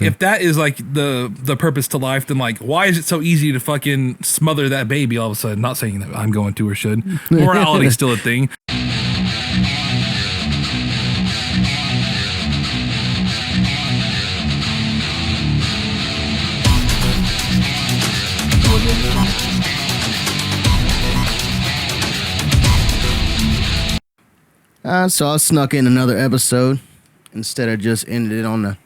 if that is like the purpose to life, then like why is it so easy to fucking smother that baby all of a sudden? Not saying that I'm going to or should. Morality's still a thing. So I snuck in another episode instead of just ended it on the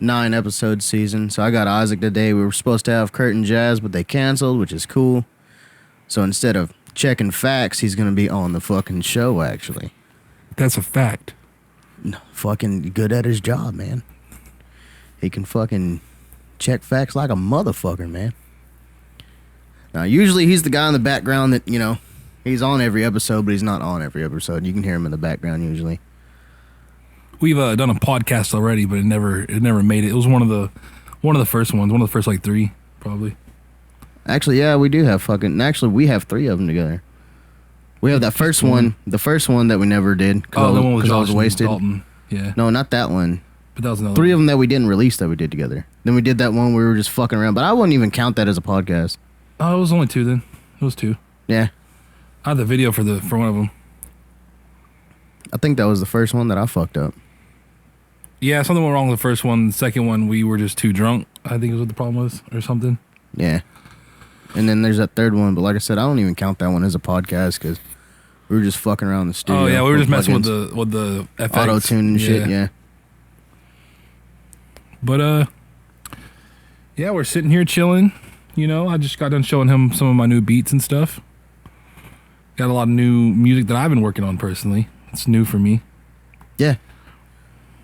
9-episode season. So I got Izyk today. We were supposed to have Kurt and Jazz, but they canceled, which is cool. So instead of checking facts, he's going to be on the fucking show, actually. That's a fact. No, fucking good at his job, man. He can fucking check facts like a motherfucker, man. Now, usually he's the guy in the background that, you know, he's on every episode, but he's not on every episode. You can hear him in the background usually. We've done a podcast already, but it never made it. It was one of the first ones, one of the first like 3, probably. Actually, yeah, we do have we have 3 of them together. We have that first one, the first one that we never did. Oh, the one with Josh I was wasted. Dalton. Yeah. No, not that one. But that was another 3 one. of them that we didn't release that we did together. Then we did that one where we were just fucking around, but I wouldn't even count that as a podcast. Oh, it was only 2 then. It was 2. Yeah. I had the video for one of them. I think that was the first one that I fucked up. Yeah, something went wrong with the first one. The second one, we were just too drunk, I think is what the problem was, or something. Yeah. And then there's that third one, but like I said, I don't even count that one as a podcast because we were just fucking around the studio. Oh yeah, we were just messing with the FX. Auto-tune and shit, yeah. But yeah, we're sitting here chilling. You know, I just got done showing him some of my new beats and stuff. Got a lot of new music that I've been working on personally. It's new for me. Yeah.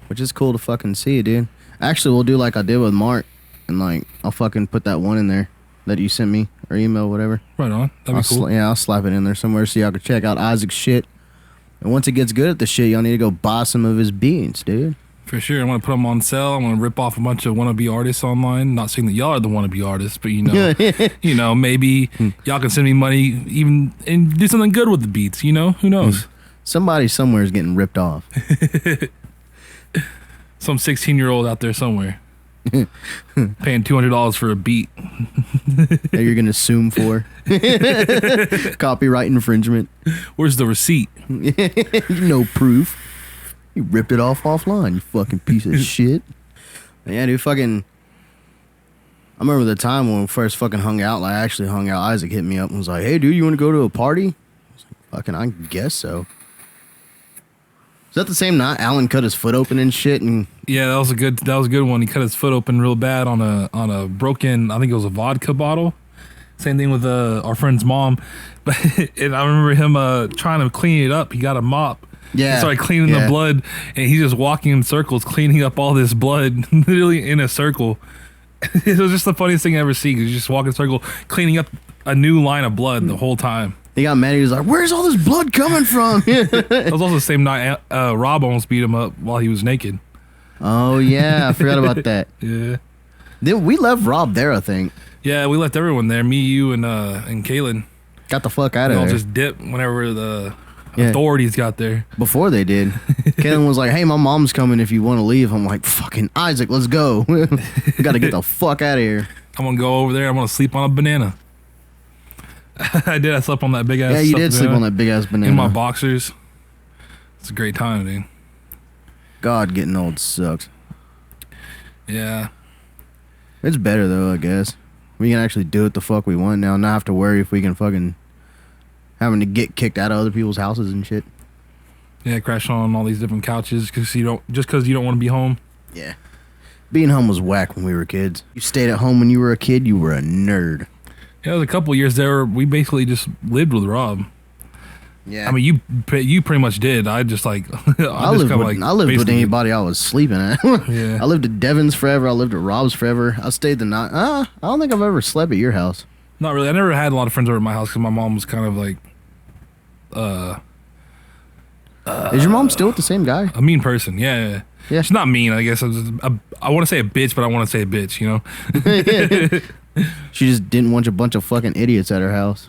Which is cool to fucking see, dude. Actually, we'll do like I did with Mark, and like I'll fucking put that one in there that you sent me or email, whatever. Right on. That'd be cool. I'll slap it in there somewhere so y'all can check out Izyk's shit. And once he gets good at the shit, y'all need to go buy some of his beats, dude. For sure. I'm going to put them on sale. I'm going to rip off a bunch of wannabe artists online. Not saying that y'all are the wannabe artists, but you know, maybe y'all can send me money even and do something good with the beats, you know? Who knows? Somebody somewhere is getting ripped off. Some 16-year-old out there somewhere paying $200 for a beat that you're going to sue him for. Copyright infringement. Where's the receipt? No proof. You ripped it off offline, you fucking piece of shit. Yeah, dude, fucking... I remember the time when we first fucking hung out, like I actually hung out, Izyk hit me up and was like, hey, dude, you want to go to a party? I was like, fucking, I guess so. Is that the same night Alan cut his foot open and shit? And yeah, that was a good one. He cut his foot open real bad on a broken, I think it was a vodka bottle. Same thing with our friend's mom. But and I remember him trying to clean it up. He got a mop. Yeah. He started cleaning the blood, and he's just walking in circles, cleaning up all this blood, literally in a circle. It was just the funniest thing I ever see. He's just walking in a circle, cleaning up a new line of blood the whole time. He got mad. He was like, where's all this blood coming from? It was also the same night Rob almost beat him up while he was naked. Oh, yeah. I forgot about that. Yeah. Then we left Rob there, I think. Yeah, we left everyone there. Me, you, and Kaylin. Got the fuck out of there. All just dipped whenever the authorities got there. Before they did. Kaylin was like, hey, my mom's coming if you want to leave. I'm like, fucking Izyk, let's go. We got to get the fuck out of here. I'm going to go over there. I'm going to sleep on a banana. I did. I slept on that big ass. Yeah, you did sleep on that big ass banana. In my boxers. It's a great time, dude. God, getting old sucks. Yeah. It's better, though, I guess. We can actually do what the fuck we want now. Not have to worry if we can fucking... having to get kicked out of other people's houses and shit. Yeah, crash on all these different couches because you don't want to be home. Yeah. Being home was whack when we were kids. You stayed at home when you were a kid, you were a nerd. Yeah, there was a couple of years there we basically just lived with Rob. Yeah. I mean, you pretty much did. I just like... I lived with anybody I was sleeping at. Yeah. I lived at Devin's forever. I lived at Rob's forever. I stayed the night. I don't think I've ever slept at your house. Not really. I never had a lot of friends over at my house because my mom was kind of like... Is your mom still with the same guy? A mean person, yeah. She's not mean, I guess. I want to say a bitch, but I want to say a bitch, you know? She just didn't want a bunch of fucking idiots at her house.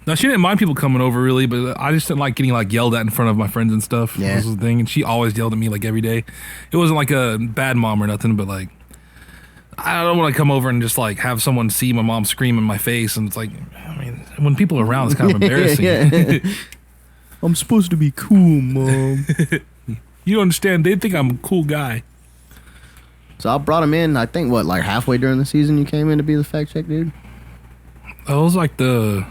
No, she didn't mind people coming over, really, but I just didn't like getting like yelled at in front of my friends and stuff. Yeah. That was the thing, and she always yelled at me like every day. It wasn't like a bad mom or nothing, but like I don't want to come over and just like have someone see my mom scream in my face, and it's like, I mean, when people are around, it's kind of embarrassing. I'm supposed to be cool, Mom. You don't understand? They think I'm a cool guy. So I brought him in. I think like halfway during the season, you came in to be the fact check dude. It was like the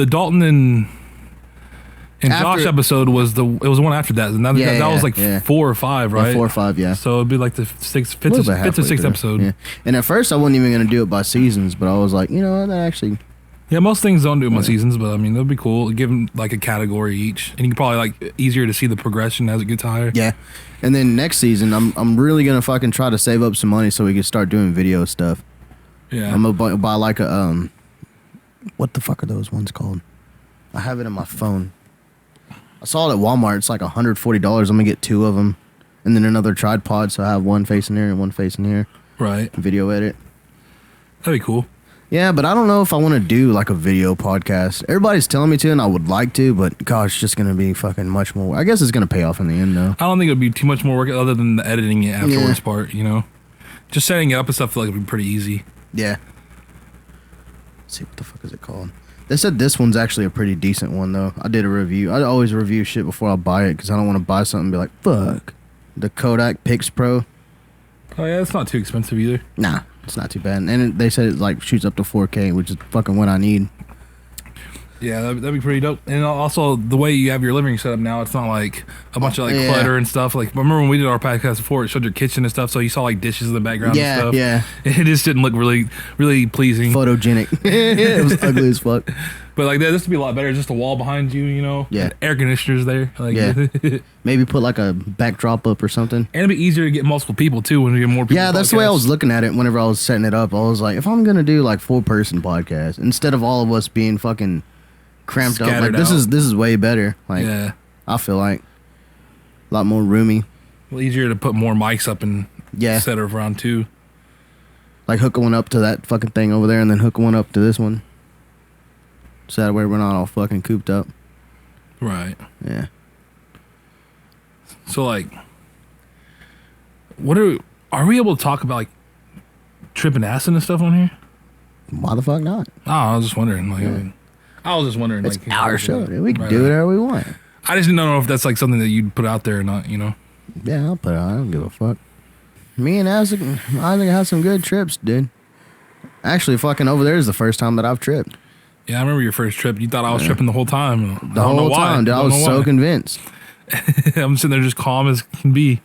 Dalton and Josh episode was it was the one after that, and that was like 4 or 5, right? 4 or 5, yeah. So it'd be like the fifth or sixth episode. Yeah. And at first I wasn't even gonna do it by seasons, but I was like, you know what, that actually. Yeah, most things don't do it by seasons, but I mean that'd be cool. Give them like a category each, and you can probably like easier to see the progression as it gets higher. Yeah, and then next season I'm really gonna fucking try to save up some money so we can start doing video stuff. Yeah, I'm gonna buy like a what the fuck are those ones called? I have it in my phone. I saw it at Walmart. It's like $140. I'm gonna get 2 of them, and then another tripod, so I have one facing here and one facing here. Right. Video edit. That'd be cool. Yeah, but I don't know if I want to do like a video podcast. Everybody's telling me to, and I would like to, but gosh, it's just gonna be fucking much more. I guess it's gonna pay off in the end, though. I don't think it'd be too much more work other than the editing it afterwards part. You know, just setting it up and stuff. I feel like it'd be pretty easy. Yeah. Let's see, what the fuck is it called? They said this one's actually a pretty decent one, though. I did a review. I always review shit before I buy it because I don't want to buy something and be like, fuck. The Kodak Pix Pro. Oh, yeah, it's not too expensive either. Nah, it's not too bad. And they said it like shoots up to 4K, which is fucking what I need. Yeah, that'd be pretty dope. And also, the way you have your living room set up now, it's not like a bunch of like clutter and stuff. Like, remember when we did our podcast before, it showed your kitchen and stuff, so you saw like dishes in the background and stuff. Yeah, it just didn't look really, really pleasing. Photogenic. It was ugly as fuck. But like this would be a lot better. Just a wall behind you, you know. Yeah. And air conditioners there. Like, yeah. Maybe put like a backdrop up or something. And it'd be easier to get multiple people too when you get more people. Yeah, that's the way I was looking at it whenever I was setting it up. I was like, if I'm gonna do like 4-person podcast instead of all of us being fucking cramped scattered up, like this is way better. Like, yeah, I feel like a lot more roomy. Well, easier to put more mics up and set it around too. Like hook one up to that fucking thing over there, and then hook one up to this one. So that way we're not all fucking cooped up. Right. Yeah. So like, are we able to talk about like tripping acid and stuff on here? Why the fuck not? Oh, I was just wondering. Like, I was just wondering. It's like, our show. We can do whatever we want. I just didn't know if that's like something that you'd put out there or not. You know. Yeah, I'll put it out. I don't give a fuck. Me and Izyk had some good trips, dude. Actually, fucking over there is the first time that I've tripped. Yeah, I remember your first trip. You thought I was tripping the whole time. The whole time, dude. I was so convinced. I'm sitting there just calm as can be.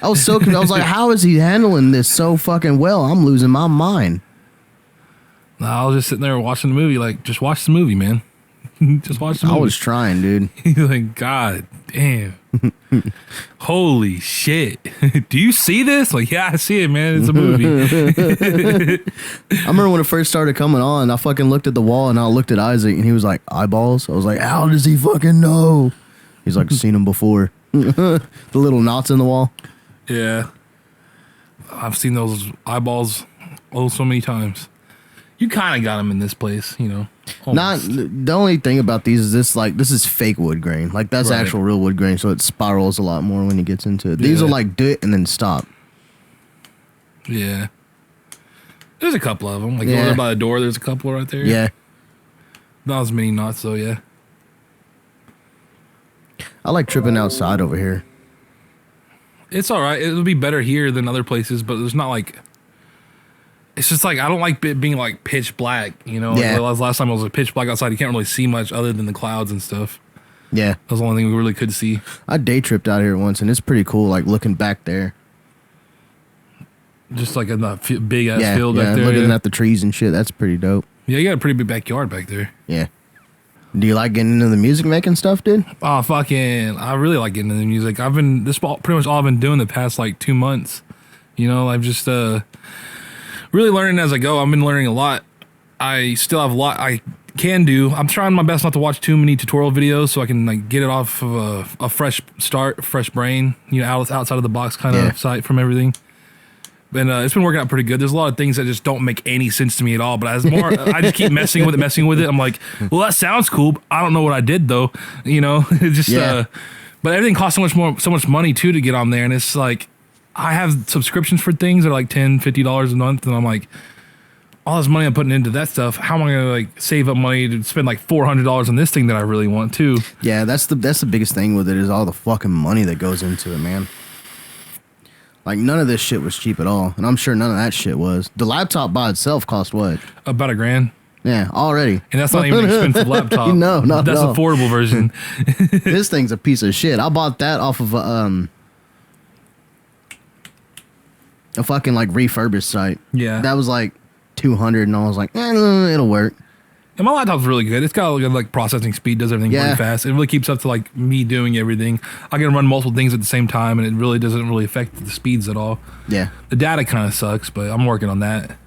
I was so convinced. I was like, how is he handling this so fucking well? I'm losing my mind. No, I was just sitting there watching the movie. Like, just watch the movie, man. Just watch the movie. I was trying, dude. Like, God damn. Holy shit. Do you see this? Like, yeah, I see it, man. It's a movie. I remember when it first started coming on, I fucking looked at the wall and I looked at Izyk and he was like, eyeballs. I was like, how does he fucking know? He's like, seen him before. The little knots in the wall. Yeah. I've seen those eyeballs so many times. You kind of got them in this place, you know. Almost. Not the only thing about these is this is fake wood grain. Like that's actual real wood grain, so it spirals a lot more when it gets into it. These are like do it and then stop. Yeah. There's a couple of them. Like over by the door, there's a couple right there. Yeah. Not as many knots though, yeah. I like tripping outside over here. It's all right. It'll be better here than other places, but there's not like... It's just like, I don't like it being like pitch black, you know? Yeah. Like last time I was like pitch black outside, you can't really see much other than the clouds and stuff. Yeah. That was the only thing we really could see. I day tripped out here once, and it's pretty cool, like looking back there. Just like in that big ass field back there. Looking at the trees and shit. That's pretty dope. Yeah, you got a pretty big backyard back there. Yeah. Do you like getting into the music making stuff, dude? Oh, fucking, I really like getting into the music. This is pretty much all I've been doing the past like 2 months. You know, I've just really learning as I go. I've been learning a lot. I still have a lot I can do. I'm trying my best not to watch too many tutorial videos so I can like get it off of a fresh start, fresh brain, you know, outside of the box kind of sight from everything. And it's been working out pretty good. There's a lot of things that just don't make any sense to me at all. But as more, I just keep messing with it. I'm like, well, that sounds cool. But I don't know what I did though. You know, it's just. But everything costs so much money too to get on there, and it's like, I have subscriptions for things that are like $10, $50 a month, and I'm like, all this money I'm putting into that stuff, how am I gonna like save up money to spend like $400 on this thing that I really want too? Yeah, that's the biggest thing with it is all the fucking money that goes into it, man. Like none of this shit was cheap at all, and I'm sure none of that shit was. The laptop by itself cost what? About $1,000. Yeah, already. And that's not even an expensive laptop. No, not that's at all. affordable version. This thing's a piece of shit. I bought that off of a fucking like refurbished site. Yeah. That was like 200, and I was like, it'll work. And my laptop's really good. It's got like processing speed, does everything really fast. It really keeps up to like me doing everything. I can run multiple things at the same time, and it really doesn't really affect the speeds at all. Yeah. The data kind of sucks, but I'm working on that.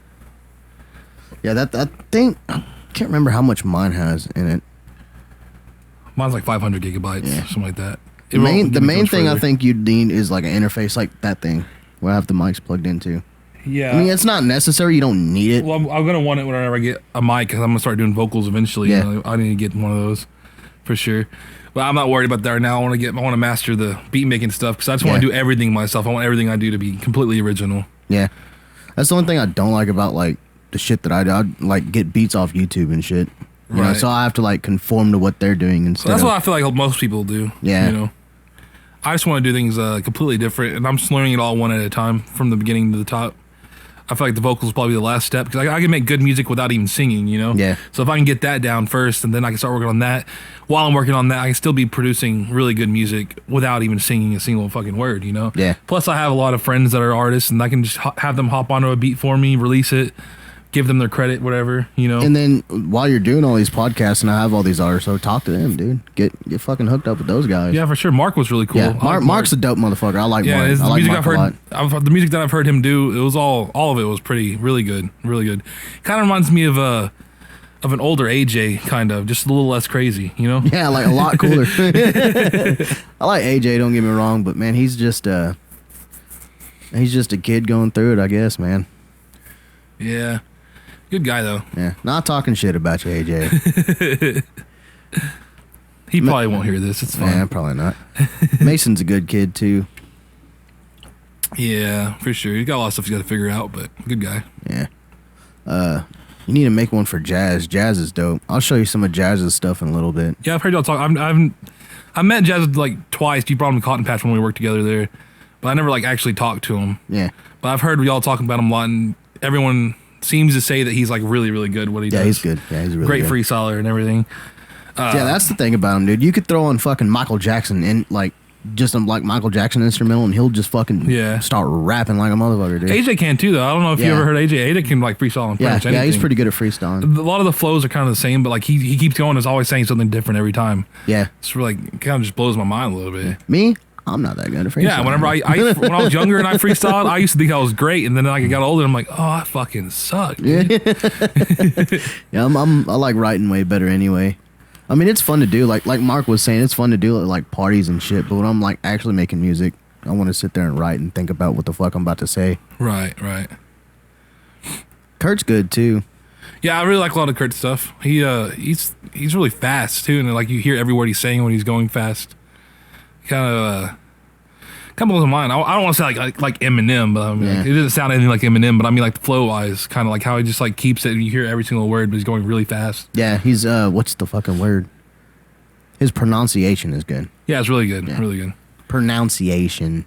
Yeah, that thing, I can't remember how much mine has in it. Mine's like 500 gigabytes, something like that. The main thing I think you'd need is like an interface like that thing where I have the mics plugged into. Yeah. I mean, it's not necessary. You don't need it. Well, I'm going to want it whenever I get a mic, because I'm going to start doing vocals eventually. Yeah. You know, I need to get one of those for sure. But I'm not worried about that right now. I want to master the beat making stuff, because I just want to do everything myself. I want everything I do to be completely original. Yeah. That's the one thing I don't like about like the shit that I do. I like get beats off YouTube and shit. You know, so I have to like conform to what they're doing instead. That's what I feel like most people do. Yeah. You know, I just want to do things completely different, and I'm just learning it all one at a time from the beginning to the top. I feel like the vocals is probably the last step, because I can make good music without even singing, you know? Yeah. So if I can get that down first, and then I can start working on that. While I'm working on that, I can still be producing really good music without even singing a single fucking word, you know? Yeah. Plus, I have a lot of friends that are artists, and I can just have them hop onto a beat for me, release it, give them their credit, whatever, you know? And then while you're doing all these podcasts and I have all these artists, so talk to them, dude. Get fucking hooked up with those guys. Yeah, for sure. Mark was really cool. Yeah, Mark's a dope motherfucker. I like Mark. Yeah, I like Mark a lot. The music that I've heard him do, it was all of it was really good. Kind of reminds me of an older AJ, kind of, just a little less crazy, you know? Yeah, like a lot cooler. I like AJ, don't get me wrong, but man, he's just a kid going through it, I guess, man. Yeah. Good guy, though. Yeah, not talking shit about you, AJ. He probably won't hear this. It's fine. Yeah, probably not. Mason's a good kid, too. Yeah, for sure. He's got a lot of stuff he's got to figure out, but good guy. Yeah. You need to make one for Jazz. Jazz is dope. I'll show you some of Jazz's stuff in a little bit. Yeah, I've heard y'all talk. I met Jazz like twice. You brought him to Cotton Patch when we worked together there, but I never like actually talked to him. Yeah. But I've heard y'all talking about him a lot, and everyone seems to say that he's like really good what he does. Yeah, he's good. Yeah, he's really great good. freestyler and everything. Yeah, that's the thing about him, dude. You could throw on fucking Michael Jackson and like just like Michael Jackson instrumental, and he'll just fucking start rapping like a motherfucker, dude. AJ can too, though. I don't know if you ever heard AJ. AJ can like freestyle and pretty much anything. Yeah, he's pretty good at freestyling. A lot of the flows are kind of the same, but like he keeps going. Is always saying something different every time. Yeah, it's really kind of just blows my mind a little bit. Me? I'm not that good at freestyle. Yeah, whenever when I was younger and I freestyled, I used to think I was great, and then I got older, I'm like, oh, I fucking suck. Yeah, yeah, I like writing way better anyway. I mean, it's fun to do. Like Mark was saying, it's fun to do at like parties and shit. But when I'm like actually making music, I want to sit there and write and think about what the fuck I'm about to say. Right. Kurt's good too. Yeah, I really like a lot of Kurt's stuff. He's really fast too, and like you hear every word he's saying when he's going fast. Kind of blows my mind. I don't want to say like Eminem, but I mean, like, it doesn't sound anything like Eminem. But I mean, like flow wise, kind of like how he just like keeps it, and you hear every single word, but he's going really fast. Yeah, he's what's the fucking word? His pronunciation is good. Yeah, it's really good. Really good. Pronunciation.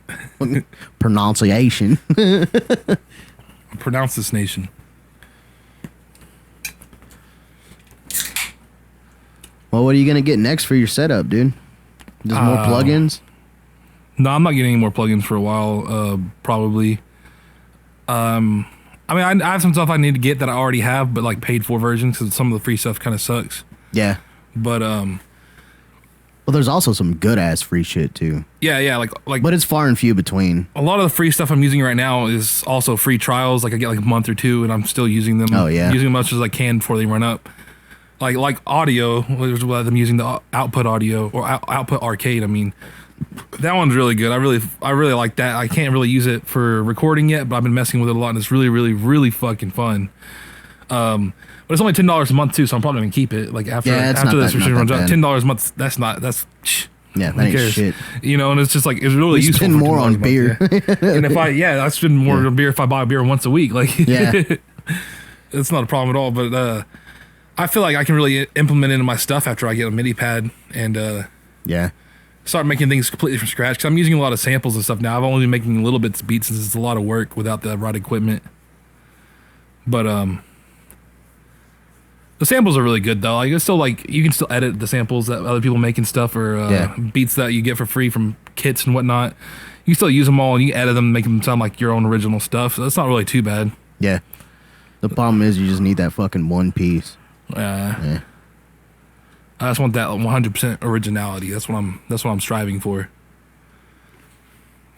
Pronounce this nation. Well, what are you gonna get next for your setup, dude? Just more plugins? No, I'm not getting any more plugins for a while. Probably. I mean, I have some stuff I need to get that I already have, but like paid for versions, because some of the free stuff kind of sucks. Yeah. But well, there's also some good ass free shit too. Yeah, like. But it's far and few between. A lot of the free stuff I'm using right now is also free trials. Like I get like a month or two, and I'm still using them. Oh yeah. Using as much as I can before they run up. Like audio, which is what I'm using the output audio or output arcade. I mean, that one's really good. I really like that. I can't really use it for recording yet, but I've been messing with it a lot, and it's really fucking fun. But it's only $10 a month too, so I'm probably gonna keep it. Like after this subscription runs out, $10 a month. That's Yeah, that Who ain't cares? shit. You know, and it's just like it's really We useful. spend for more on $2 a month, beer. yeah. And if I spend more on beer if I buy beer once a week. Like, Yeah. it's not a problem at all. But I feel like I can really implement it into my stuff after I get a MIDI pad and Yeah. start making things completely from scratch. Because I'm using a lot of samples and stuff now. I've only been making little bits of beats since it's a lot of work without the right equipment. But the samples are really good though. Like it's still like you can still edit the samples that other people make and stuff, or beats that you get for free from kits and whatnot. You can still use them all and you edit them, and make them sound like your own original stuff. So that's not really too bad. Yeah. The problem is you just need that fucking one piece. Yeah. I just want that 100% originality. That's what I'm striving for.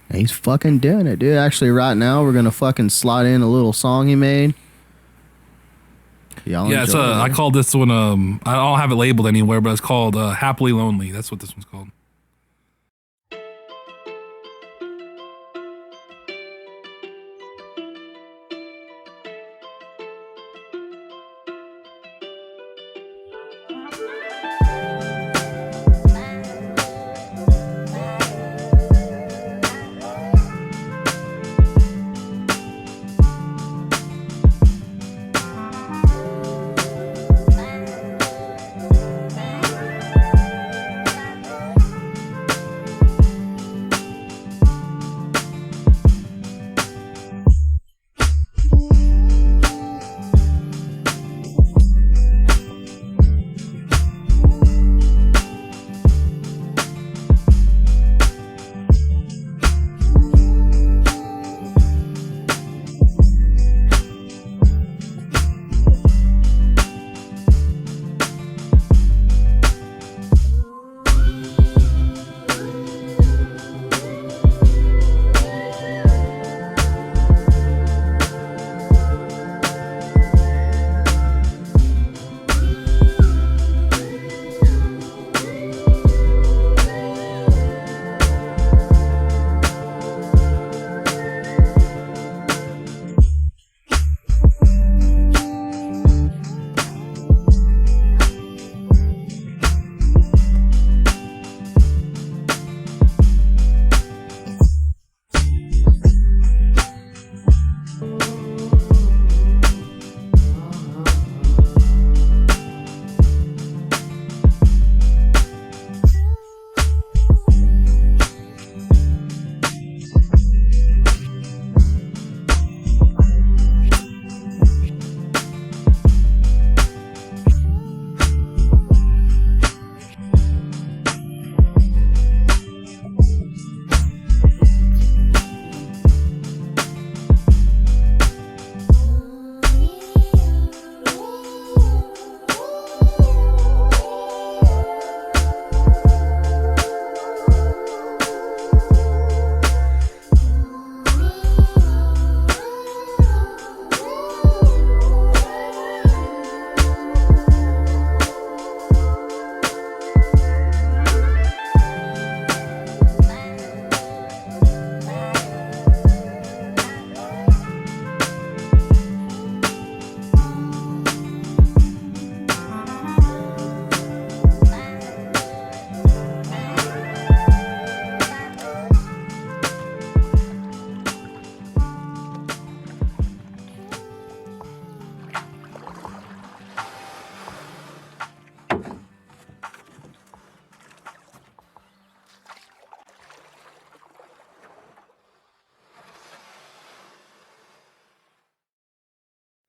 And he's fucking doing it, dude. Actually, right now we're gonna fucking slide in a little song he made. Y'all Yeah, it's enjoy it. I called this one I don't have it labeled anywhere, but it's called Happily Lonely. That's what this one's called.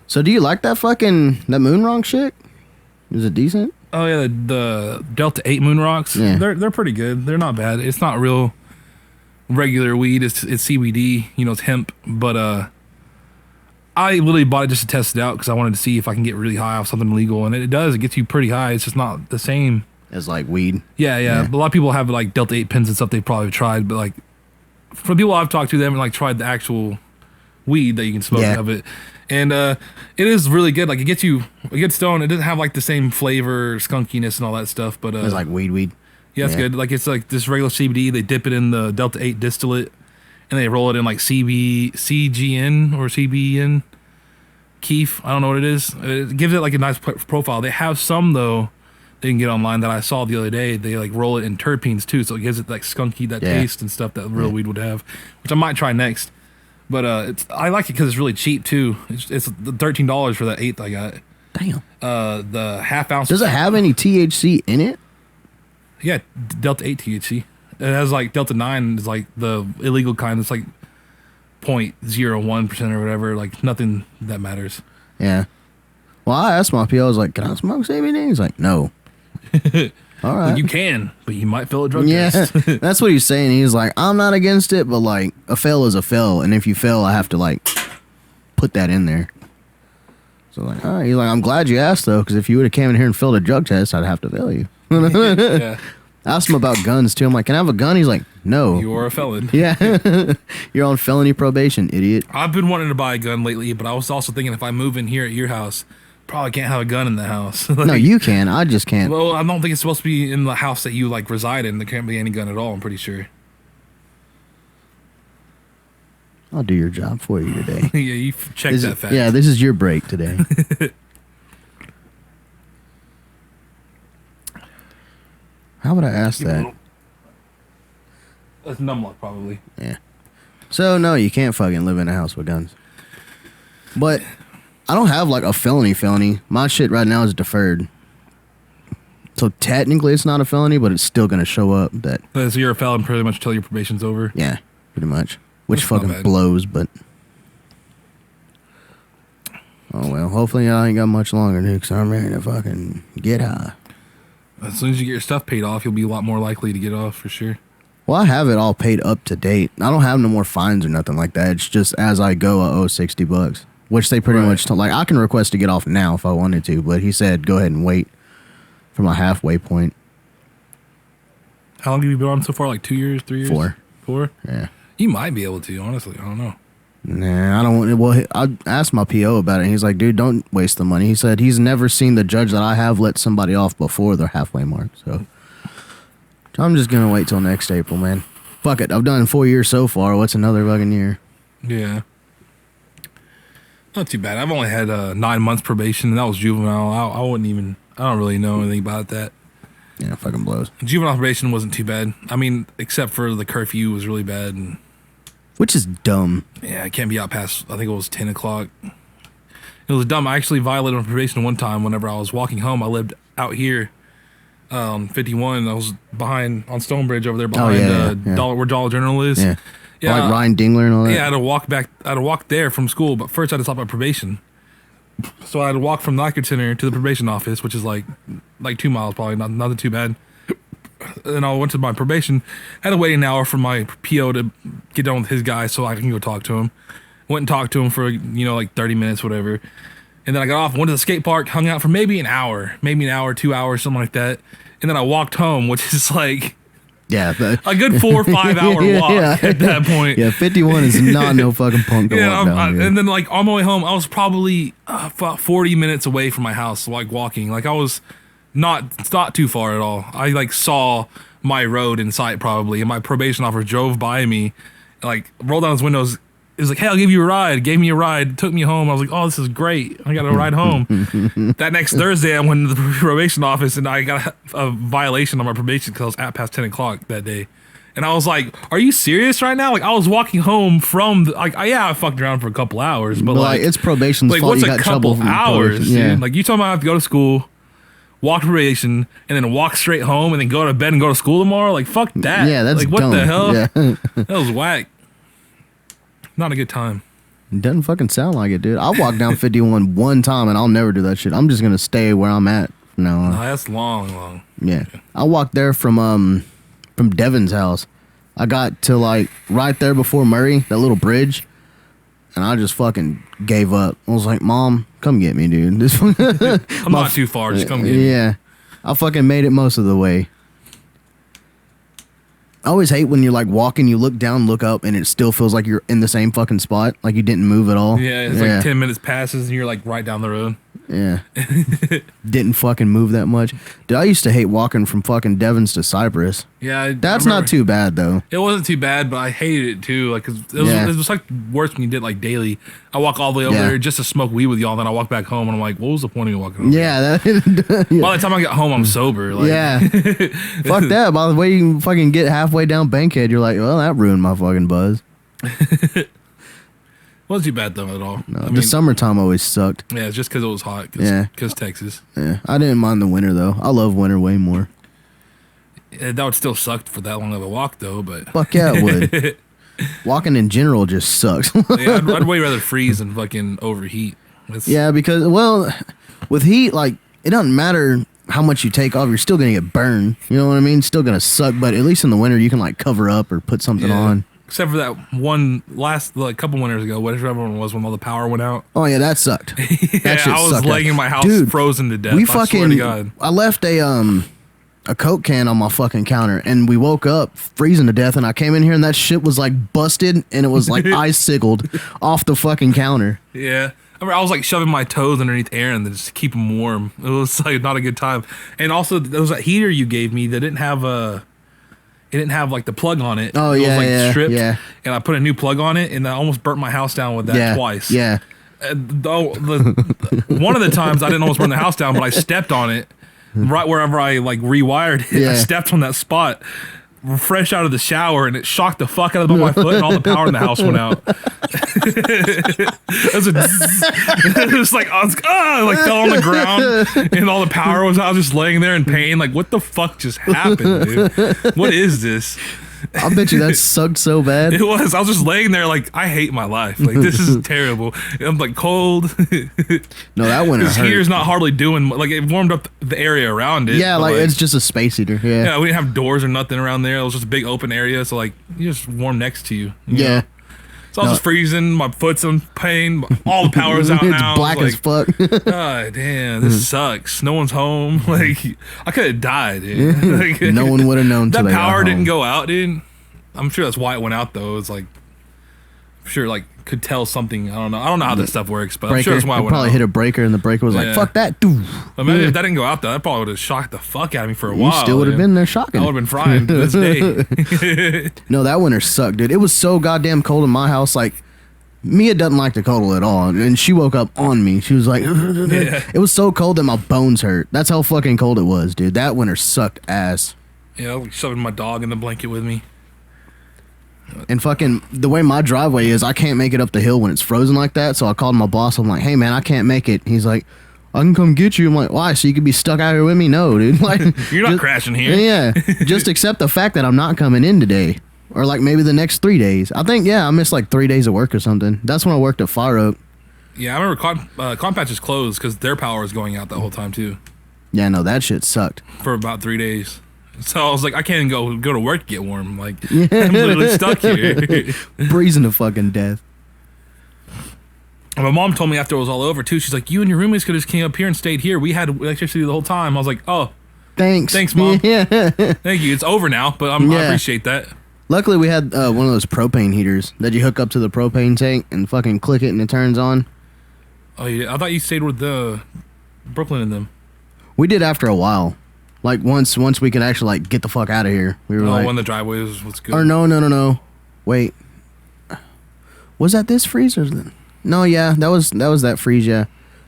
So do you like that moon rock shit? Is it decent? Oh yeah, the Delta 8 Moon Rocks. Yeah. They're pretty good. They're not bad. It's not real regular weed. It's CBD. You know, it's hemp. But I literally bought it just to test it out because I wanted to see if I can get really high off something legal, and it does. It gets you pretty high. It's just not the same as like weed. Yeah. But a lot of people have like Delta 8 pens and stuff they've probably tried, but like for the people I've talked to, they haven't like tried the actual weed that you can smoke of it. And it is really good. Like it gets you a good stone. It doesn't have like the same flavor, skunkiness, and all that stuff. But it's like weed. Yeah, it's good. Like it's like this regular CBD. They dip it in the Delta 8 distillate, and they roll it in like CGN or CBN keef. I don't know what it is. It gives it like a nice profile. They have some though they can get online that I saw the other day. They like roll it in terpenes too, so it gives it like skunky that taste and stuff that real weed would have, which I might try next. But I like it because it's really cheap too. It's $13 for that eighth I got. Damn. The half ounce. Does it have any THC in it? Yeah, Delta 8 THC. It has like Delta 9 is like the illegal kind. It's like 0.01% or whatever. Like nothing that matters. Yeah. Well, I asked my PO, I was like, can I smoke CBD? He's like, no. All right. Well, you can, but you might fail a drug Yeah, test. that's what he's saying. He's like, I'm not against it, but like a fail is a fail. And if you fail, I have to like put that in there. So like, all right. He's like, I'm glad you asked though, because if you would have came in here and failed a drug test, I'd have to fail you. Yeah. I asked him about guns too. I'm like, can I have a gun? He's like, no. You are a felon. Yeah. You're on felony probation, idiot. I've been wanting to buy a gun lately, but I was also thinking if I move in here at your house, probably can't have a gun in the house. Like, No, you can. I just can't. well, I don't think it's supposed to be in the house that you like reside in. There can't be any gun at all, I'm pretty sure. I'll do your job for you today. Yeah, you check that fact. Yeah, this is your break today. How would I ask that? That's numlock, probably. Yeah. So, no, you can't fucking live in a house with guns. But I don't have, like, a felony. My shit right now is deferred. So, technically, it's not a felony, but it's still going to show up that... So you're a felon pretty much till your probation's over? Yeah, pretty much. Which That's not fucking bad. blows, but... Oh, well, hopefully I ain't got much longer, dude, because I'm ready to fucking get high. As soon as you get your stuff paid off, you'll be a lot more likely to get off, for sure. Well, I have it all paid up to date. I don't have no more fines or nothing like that. It's just as I go, I owe $60, which they pretty much like. I can request to get off now if I wanted to, but he said go ahead and wait for my halfway point. How long have you been on so far? Like 2 years, 3 years? 4. 4? Yeah. You might be able to, honestly. I don't know. Nah, I don't want. Well, I asked my PO about it. And he's like, dude, don't waste the money. He said he's never seen the judge that I have let somebody off before their halfway mark. So I'm just gonna wait till next April, man. Fuck it. I've done 4 years so far. What's another fucking year? Yeah. Not too bad. I've only had 9 months probation, and that was juvenile. I wouldn't even. I don't really know anything about that. Yeah, fucking blows. Juvenile probation wasn't too bad. I mean, except for the curfew was really bad, and Which is dumb. yeah, I can't be out past. I think it was 10 o'clock. It was dumb. I actually violated my probation one time. Whenever I was walking home, I lived out here, 51. I was behind on Stonebridge over there behind yeah. Dollar where Dollar General is. Yeah. Yeah, Like Ryan Dingler and all that. Yeah, I had to walk back. I had to walk there from school, but first I had to stop at probation. So I had to walk from the Nyquist Center to the probation office, which is like 2 miles, probably not too bad. And I went to my probation. Had to wait an hour for my PO to get done with his guy, so I can go talk to him. Went and talked to him for like 30 minutes, whatever. And then I got off, went to the skate park, hung out for maybe an hour, 2 hours, something like that. And then I walked home, which is like Yeah. a good 4 or 5 hour walk at that point. Yeah, 51 is not no fucking punk to walk down. Dude. And then like on my way home, I was probably 40 minutes away from my house, like walking. Like I was not too far at all. I like saw my road in sight probably, and my probation officer drove by me, like rolled down his windows. It was like, hey, I'll give you a ride. Gave me a ride, took me home. I was like, oh, this is great. I got a ride home. That next Thursday, I went to the probation office and I got a violation on my probation because I was at past 10 o'clock that day. And I was like, are you serious right now? Like, I was walking home from, I fucked around for a couple hours, but like it's probation's like, fault. what's You a got trouble couple from hours, probation. dude? Yeah. Like, you talking about I have to go to school, walk probation, and then walk straight home and then go to bed and go to school tomorrow? Like, fuck that. Yeah, that's like, what dumb. the hell? Yeah. That was whack. Not a good time. It doesn't fucking sound like it, dude. I walked down 51 one time and I'll never do that shit. I'm just gonna stay where I'm at from now on. No, that's long. Yeah. I walked there from Devin's house. I got to like right there before Murray, that little bridge, and I just fucking gave up. I was like, Mom, come get me, dude. This I'm not too far. Just come get me. Yeah. I fucking made it most of the way. I always hate when you're like walking, you look down, look up, and it still feels like you're in the same fucking spot, like you didn't move at all. Yeah, it's like 10 minutes passes and you're like right down the road. Yeah. Didn't fucking move that much. Dude, I used to hate walking from fucking Devon's to Cypress. Yeah, That's not too bad though. It wasn't too bad, but I hated it too. Like, 'cause it was like worse when you did like daily. I walk all the way over there just to smoke weed with y'all, then I walk back home and I'm like, what was the point of me walking over? Yeah. By the time I get home, I'm sober. Like. Yeah. Fuck that. By the way you fucking get halfway down Bankhead, you're like, well, that ruined my fucking buzz. Wasn't too bad though at all. No, the summertime always sucked. Yeah, it's just because it was hot. Because Texas. Yeah, I didn't mind the winter though. I love winter way more. Yeah, that would still suck for that long of a walk though, but fuck yeah, it would. Walking in general just sucks. Yeah, I'd way rather freeze than fucking overheat. Yeah, because with heat, like it doesn't matter how much you take off, you're still gonna get burned. You know what I mean? Still gonna suck, but at least in the winter you can like cover up or put something on. Except for that one couple winters ago, whatever one was when all the power went out. Oh yeah, that sucked. Yeah, that shit I was sucked laying in my house, dude, frozen to death. We I swear to God. I left a Coke can on my fucking counter, and we woke up freezing to death. And I came in here, and that shit was like busted, and it was like icicled off the fucking counter. Yeah. I was like shoving my toes underneath Aaron to just keep him warm. It was like not a good time. And also, there was a heater you gave me that didn't have like the plug on it. Oh, it was like stripped. Yeah. And I put a new plug on it, and I almost burnt my house down with that twice. Yeah. One of the times I didn't almost burn the house down, but I stepped on it right wherever I like rewired it. I stepped on that spot fresh out of the shower, and it shocked the fuck out of my foot, and all the power in the house went out. It was like I like fell on the ground, and all the power was out. I was just laying there in pain. Like, what the fuck just happened, dude? What is this? I bet you that sucked so bad. It was. I was just laying there like, I hate my life. Like, this is terrible. I'm like cold. No, that winter this heater's not hardly doing, like, it warmed up the area around it. Yeah, like it's just a space heater. Yeah, we didn't have doors or nothing around there. It was just a big open area. So, like, you just warm next to you. You know? So I was just freezing. My foot's in pain. All the power's out now. It's black as fuck. God damn, this sucks. No one's home. Like, I could have died, dude. Like, no one would have known. That power didn't go out, dude. I'm sure that's why it went out, though. It's like, I'm sure, like, could tell something. I don't know how this stuff works, but I'm sure that's why it went out. Probably hit a breaker, and the breaker was like, "Fuck that, dude." Imagine if that didn't go out, though. That probably would have shocked the fuck out of me for a while. You still would have been there shocking. I would have been frying to this day. No, that winter sucked, dude. It was so goddamn cold in my house. Like, Mia doesn't like the cold at all, and she woke up on me. She was like, It was so cold that my bones hurt. That's how fucking cold it was, dude. That winter sucked ass. Yeah, I was shoving my dog in the blanket with me. And fucking the way my driveway is, I can't make it up the hill when it's frozen like that. So I called my boss. I'm like, "Hey man, I can't make it." He's like, "I can come get you." I'm like, "Why? So you could be stuck out here with me?" No, dude. Like, you're not crashing here. Yeah, just accept the fact that I'm not coming in today, or like maybe the next 3 days. I think I missed like 3 days of work or something. That's when I worked at Fire Oak. Yeah, I remember Compatch is closed because their power was going out that whole time too. Yeah, no, that shit sucked for about 3 days. So I was like, I can't go to work to get warm. Like, I'm literally stuck here. Freezing to fucking death. And my mom told me after it was all over, too, she's like, you and your roommates could have just came up here and stayed here. We had electricity the whole time. I was like, oh. Thanks, Mom. Yeah. Thank you. It's over now, but I appreciate that. Luckily, we had one of those propane heaters that you hook up to the propane tank and fucking click it and it turns on. Oh, yeah. I thought you stayed with Brooklyn and them. We did after a while. Like once we could actually like get the fuck out of here. We were when the driveway was good. Or no. Wait. Was that this freeze or no? Yeah, that was that freeze. Yeah,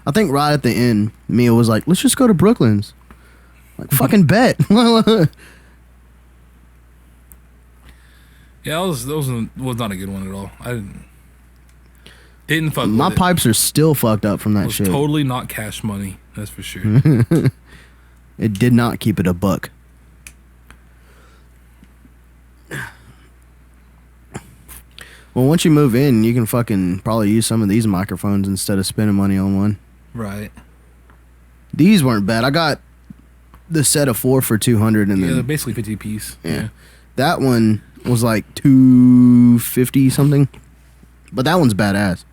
I think right at the end, Mia was like, "Let's just go to Brooklyn's." Like fucking bet. Yeah, that was not a good one at all. I didn't fuck. My pipes are still fucked up from that shit. Totally not cash money. That's for sure. It did not keep it a buck. Well, once you move in, you can fucking probably use some of these microphones instead of spending money on one. Right. These weren't bad. I got the set of 4 for $200, and then they're basically 50 piece. Yeah. That one was like $250 something, but that one's badass.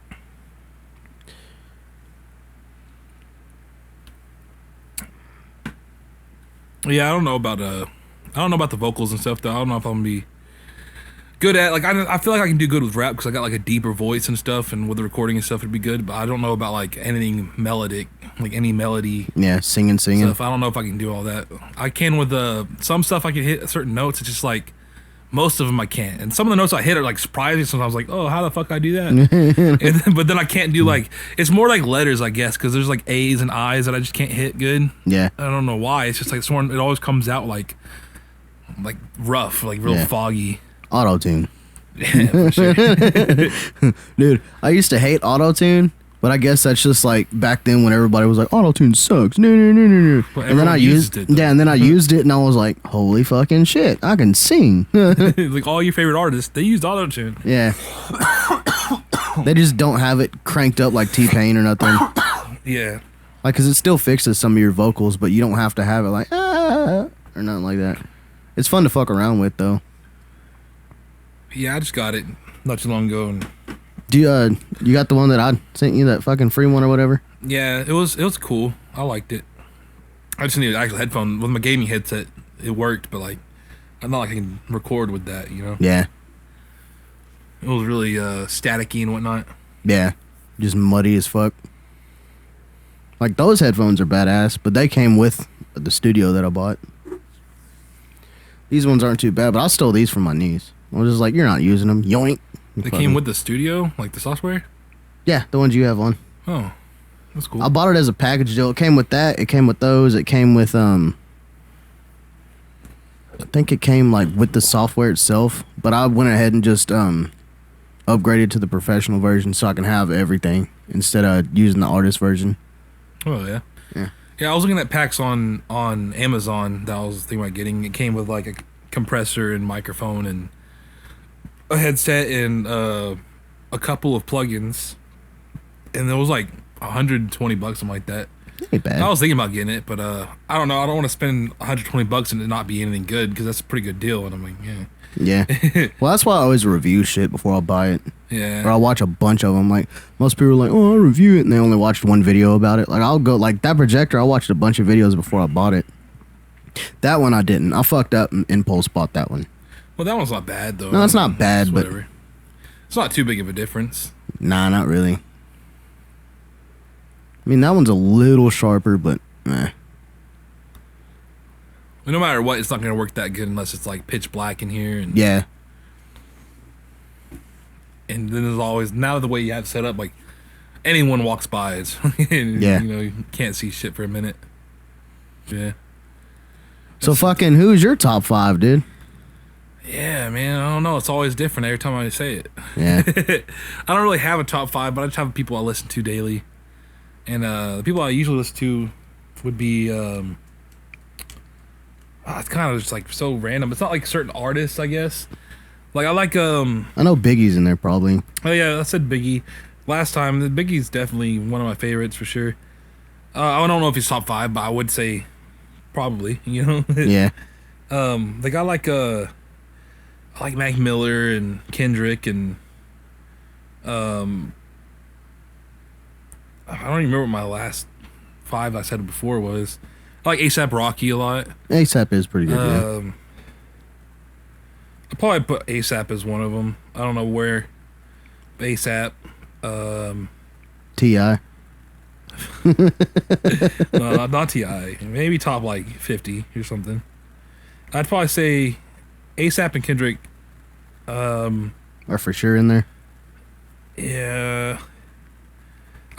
Yeah, I don't know about the vocals and stuff though. I don't know if I'm gonna be good at, like, I feel like I can do good with rap because I got like a deeper voice and stuff, and with the recording and stuff it'd be good. But I don't know about like anything melodic. like any melody. Yeah, singing. Stuff. I don't know if I can do all that. I can with some stuff. I can hit certain notes. It's just like most of them I can't. And some of the notes I hit are like surprising. Sometimes like, oh, how the fuck I do that? But then I can't do like, it's more like letters, I guess, because there's like A's and I's that I just can't hit good. Yeah. I don't know why. It's just like it always comes out like rough, like real foggy. Auto-tune. Yeah, for sure. Dude, I used to hate auto-tune, but I guess that's just like back then when everybody was like, auto-tune sucks. No. Well, and then I used it. Yeah, and then I used it and I was like, holy fucking shit, I can sing. Like all your favorite artists, they used auto-tune. Yeah. They just don't have it cranked up like T-Pain or nothing. Yeah. Like, because it still fixes some of your vocals, but you don't have to have it like, or nothing like that. It's fun to fuck around with, though. Yeah, I just got it not too long ago. And do you got the one that I sent you, that fucking free one or whatever? Yeah, it was cool. I liked it. I just needed an actual headphone. With my gaming headset, it worked, but like, I'm not like I can record with that, you know? Yeah. It was really staticky and whatnot. Yeah, just muddy as fuck. Like, those headphones are badass, but they came with the studio that I bought. These ones aren't too bad, but I stole these from my niece. I was just like, you're not using them. Yoink. They came with the studio, like the software? Yeah, the ones you have on. Oh, that's cool. I bought it as a package deal. It came with that. It came with those. It came with, I think it came, like, with the software itself. But I went ahead and just, upgraded to the professional version so I can have everything instead of using the artist version. Oh, yeah. Yeah. Yeah, I was looking at packs on Amazon that I was thinking about getting. It came with, like, a compressor and microphone and a headset and a couple of plugins, and it was like $120, something like that. Ain't bad. I was thinking about getting it, but I don't know. I don't want to spend $120 and it not be anything good, because that's a pretty good deal. And I'm like, yeah. Well, that's why I always review shit before I buy it. Yeah. Or I'll watch a bunch of them. Like, most people are like, oh, I'll review it, and they only watched one video about it. Like, I'll go, like, that projector, I watched a bunch of videos before I bought it. That one I didn't. I fucked up and impulse bought that one. Well, that one's not bad, though. No, it's not bad, but whatever. It's not too big of a difference. Nah, not really. I mean, that one's a little sharper, but eh. No matter what, it's not going to work that good unless it's like pitch black in here. And yeah. And then there's always, now the way you have it set up, like anyone walks by, it's yeah. You know, you can't see shit for a minute. Yeah. So fucking, who's your top 5, dude? Yeah, man, I don't know. It's always different every time I say it. Yeah. I don't really have a top 5, but I just have people I listen to daily. And the people I usually listen to would be, it's kind of just like so random. It's not like certain artists, I guess. Like I like, I know Biggie's in there probably. Oh yeah, I said Biggie last time. Biggie's definitely one of my favorites for sure. I don't know if he's top 5, but I would say probably, you know? Yeah. Like I like Mac Miller and Kendrick and I don't even remember what my last 5 I said before was. I like A$AP Rocky a lot. A$AP is pretty good, yeah. I'll probably put A$AP as one of them. I don't know where. A$AP. T.I. No, not T.I. Maybe top like 50 or something. I'd probably say A$AP and Kendrick are for sure in there. Yeah.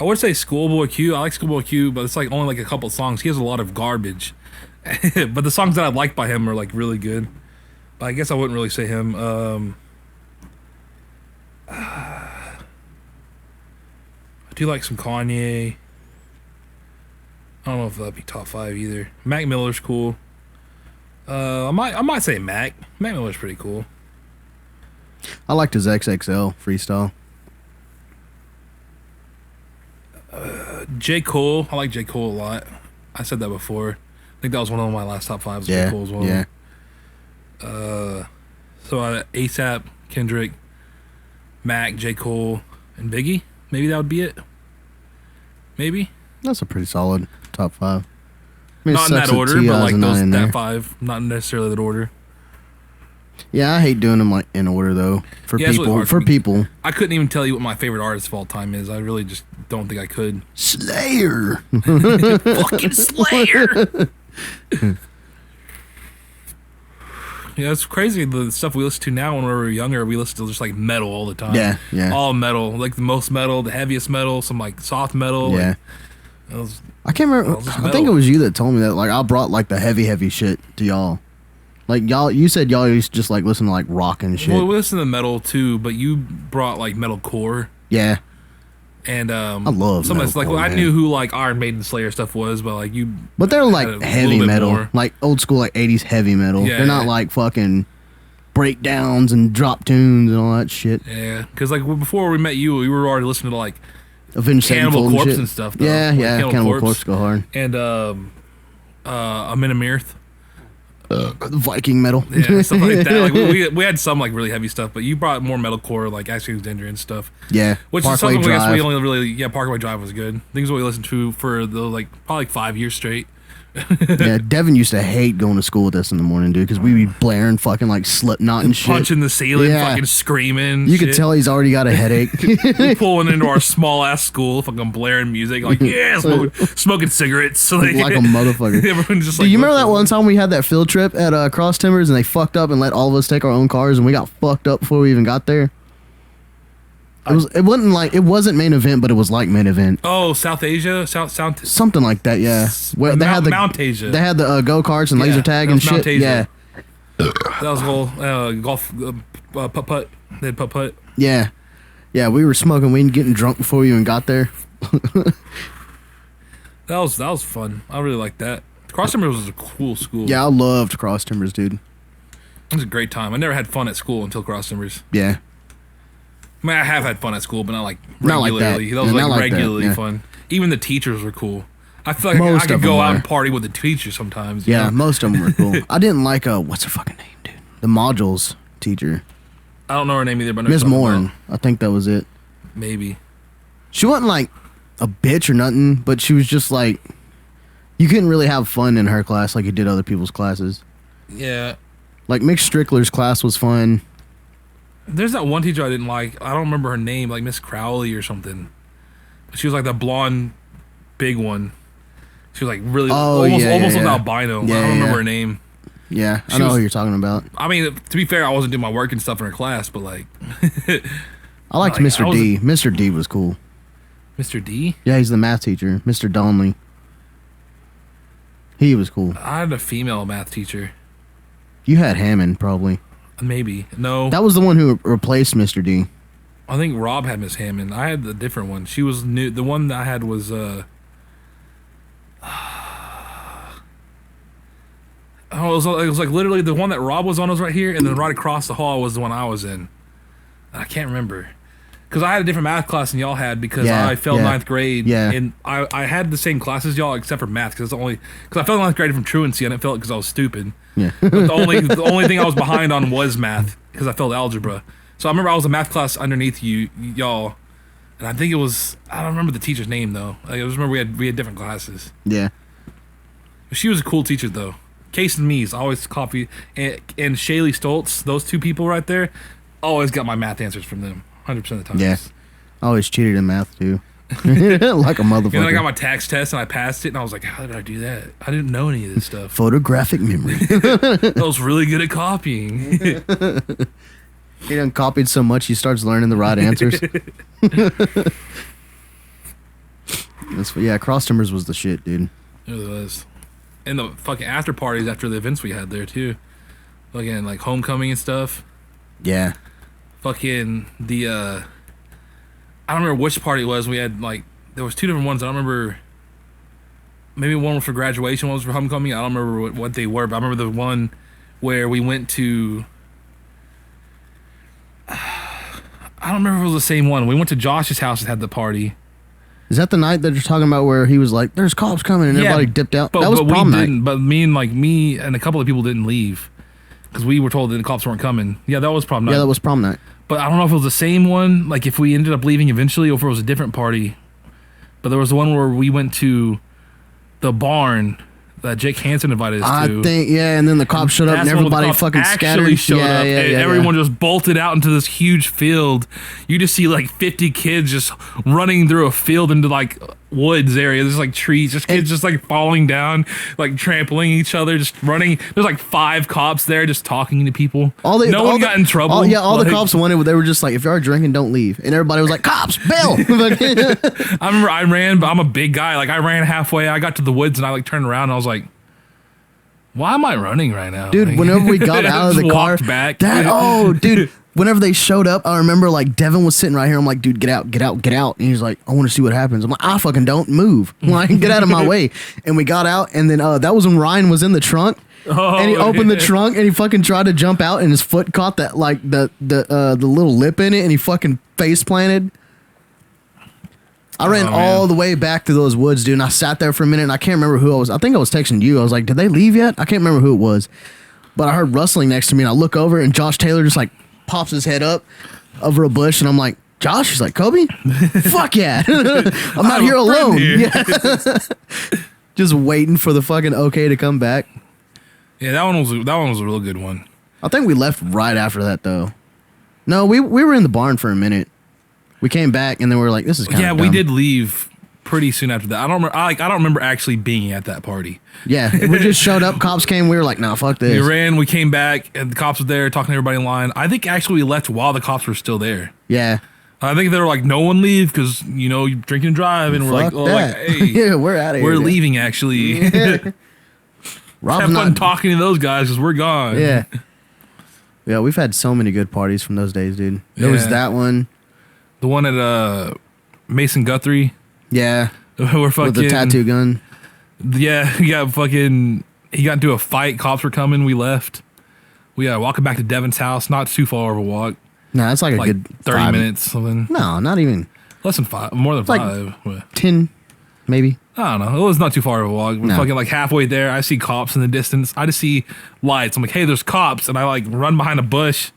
I would say Schoolboy Q. I like Schoolboy Q, but it's like only like a couple songs. He has a lot of garbage. But the songs that I like by him are like really good. But I guess I wouldn't really say him. I do like some Kanye. I don't know if that'd be top 5 either. Mac Miller's cool. I might say Mac. Mac Miller's pretty cool. I liked his XXL freestyle. J. Cole. I like J. Cole a lot. I said that before. I think that was one of my last top 5s. Yeah, J. Cole as well. Yeah. So A$AP, Kendrick, Mac, J. Cole, and Biggie. Maybe that would be it. Maybe. That's a pretty solid top 5. I mean, not in that order, but like that 5. Not necessarily that order. Yeah, I hate doing them like in order though. For Yeah, it's really people, hard for me. people. I couldn't even tell you what my favorite artist of all time is. I really just don't think I could. Slayer. Fucking Slayer. Yeah, it's crazy the stuff we listen to now. When we were younger, we listened to just like metal all the time. Yeah. All metal, like the most metal, the heaviest metal, some like soft metal. Yeah. Like, I can't remember. I think it was you that told me that. Like, I brought like the heavy shit to y'all. Like y'all, you said y'all used to just like listen to like rock and shit. well, we listen to metal too, but you brought like metalcore. Yeah. And I love some of like metalcore, I man. knew who like Iron Maiden, Slayer stuff was, but like you. But they're had like a heavy little bit metal, more. like old school, like 80s heavy metal. Yeah. They're not like fucking breakdowns and drop tunes and all that shit. Yeah, because like before we met you, we were already listening to like Avenged Cannibal Sevenfold Corpse shit. and stuff. Though. Yeah, Like yeah. Cannibal Corpse go hard. and Amenamirth. Viking metal. Yeah, stuff like that. Like we had some like really heavy stuff, but you brought more metalcore, like Actually Danger and stuff. Yeah. Which Parkway is something I guess Drive. we only really Parkway Drive was good. Things what we listened to for the like probably like 5 years straight. Yeah, Devin used to hate going to school with us in the morning, dude, because we be blaring fucking like Slipknot and shit. Punching the ceiling, Yeah. fucking screaming. You could tell he's already got a headache. We pulling into our small ass school, fucking blaring music, like yeah, smoking cigarettes, so like a motherfucker. Everyone just Do like. you remember that looking. one time we had that field trip at Cross Timbers and they fucked up and let all of us take our own cars and we got fucked up before we even got there? It wasn't main event, but it was like main event. Oh, South Asia, South. Something like that, yeah. Where they had the Mount Asia. They had the go karts and laser Yeah, tag that and was Mount shit. Asia. Yeah, That was whole golf putt putt. They had putt putt. yeah, yeah. We were smoking weed and getting drunk before we even got there. That was fun. I really liked that. Cross Timbers was a cool school. Yeah, I loved Cross Timbers, dude. It was a great time. I never had fun at school until Cross Timbers. Yeah, I mean, I have had fun at school, but not like Not like regularly. that. was Yeah, like not like that, regularly yeah. fun. Even the teachers were cool. I feel like Most I could of go them out were. and party with the teachers sometimes. you yeah. know? Most of them were cool. I didn't like what's her fucking name, dude? The modules teacher, I don't know her name either, but I know Miss what you're talking Morin. I think that was it. about. Maybe. She wasn't like a bitch or nothing, but she was just like, you couldn't really have fun in her class like you did other people's classes. Yeah. Like Mick Strickler's class was fun. There's that one teacher I didn't like. I don't remember her name, like Miss Crowley or something. She was like the blonde, big one. She was like really almost yeah. was albino. Yeah, I don't remember yeah. her name. Yeah, I She know was- who you're talking about. I mean, to be fair, I wasn't doing my work and stuff in her class, but like I liked Like, Mr. I D. Mr. D was cool. Mr. D. Yeah, he's the math teacher. Mr. Donnelly. He was cool. I had a female math teacher. You had Hammond, probably. Maybe no. That was the one who replaced Mr. D. I think Rob had Miss Hammond. I had the different one. She was new. The one that I had was oh, it was like literally the one that Rob was on was right here, and then right across the hall was the one I was in. I can't remember because I had a different math class than y'all had because Yeah, I failed yeah, ninth grade. yeah. and I had the same class as y'all except for math because I failed ninth grade from truancy and I failed it because I was stupid. Yeah. But the only thing I was behind on was math because I failed algebra. So I remember I was a math class underneath y'all, and I think it was I don't remember the teacher's name though. I just remember we had different classes. Yeah. She was a cool teacher though. Case and Me's always copy and Shaylee Stoltz. Those two people right there, always got my math answers from them. 100% of the time. Yeah. I always cheated in math, too. Like a motherfucker. And then I got my tax test and I passed it, and I was like, how did I do that? I didn't know any of this stuff. Photographic memory. I was really good at copying. He done copied so much he starts learning the right answers. Yeah, Cross Timbers was the shit, dude. It really was. And the fucking after parties after the events we had there too. Fucking like homecoming and stuff. Yeah. Fucking the I don't remember which party it was. We had like there was two different ones. I don't remember. Maybe one was for graduation, one was for homecoming. I don't remember what they were, but I remember the one where we went to. I don't remember if it was the same one. We went to Josh's house and had the party. Is that the night that you're talking about where he was like, "There's cops coming," and Yeah, everybody dipped out? But, That was but prom we night. didn't. But me and a couple of people didn't leave because we were told that the cops weren't coming. Yeah, that was prom night. Yeah, that was prom night. But I don't know if it was the same one. Like if we ended up leaving eventually, or if it was a different party. But there was the one where we went to the barn that Jake Hansen invited us I to. think, yeah, and then the cops showed up and That's when the everybody cops fucking actually scattered. showed up, and everyone yeah. just bolted out into this huge field. You just see like 50 kids just running through a field into like woods area. There's like trees, just kids just like falling down, like trampling each other, just running. There's like 5 cops there just talking to people. No one got in trouble. All like, the cops wanted, they were just like, if you are drinking, don't leave. And everybody was like, cops, bail. I remember I ran, but I'm a big guy. Like I ran halfway. I got to the woods and I like turned around and I was like, why am I running right now? Dude, like, whenever we got out of the car, back. Dude, whenever they showed up, I remember like Devin was sitting right here. I'm like, dude, get out. And he's like, I want to see what happens. I'm like, I fucking don't move. Like, get out of my way. And we got out, and then that was when Ryan was in the trunk. And he opened the trunk and he fucking tried to jump out, and his foot caught that like the little lip in it, and he fucking face planted. I ran all the way back to those woods, dude, and I sat there for a minute, and I can't remember who I was. I think I was texting you. I was like, did they leave yet? I can't remember who it was. But I heard rustling next to me, and I look over, and Josh Taylor just, like, pops his head up over a bush, and I'm like, Josh? He's like, Coby? Fuck yeah. I'm not here alone. Here. Yeah. Just waiting for the fucking okay to come back. Yeah, that one was a real good one. I think we left right after that, though. No, we were in the barn for a minute. We came back and then we were like, "This is kind of dumb." We did leave pretty soon after that. I don't remember actually being at that party. Yeah, we just showed up. Cops came. We were like, "Nah, fuck this." We ran. We came back, and the cops were there talking to everybody in line. I think actually we left while the cops were still there. Yeah, I think they were like, "No one leave because you drink and drive," and we're fuck like, "Oh, like, hey, yeah, we're out of here. We're leaving actually." Yeah. Rob's Have fun not talking to those guys because we're gone. Yeah, yeah, we've had so many good parties from those days, dude. There was that one. The one at Mason Guthrie. Yeah. We're fucking with the tattoo gun. Yeah, he got into a fight. Cops were coming. We left. We got walking back to Devin's house. Not too far of a walk. No, it's like a good 30 minutes, something. No, not even. Less than 5. More than 5. Like 10, maybe. I don't know. It was not too far of a walk. We're fucking like halfway there. I see cops in the distance. I just see lights. I'm like, hey, there's cops. And I like run behind a bush.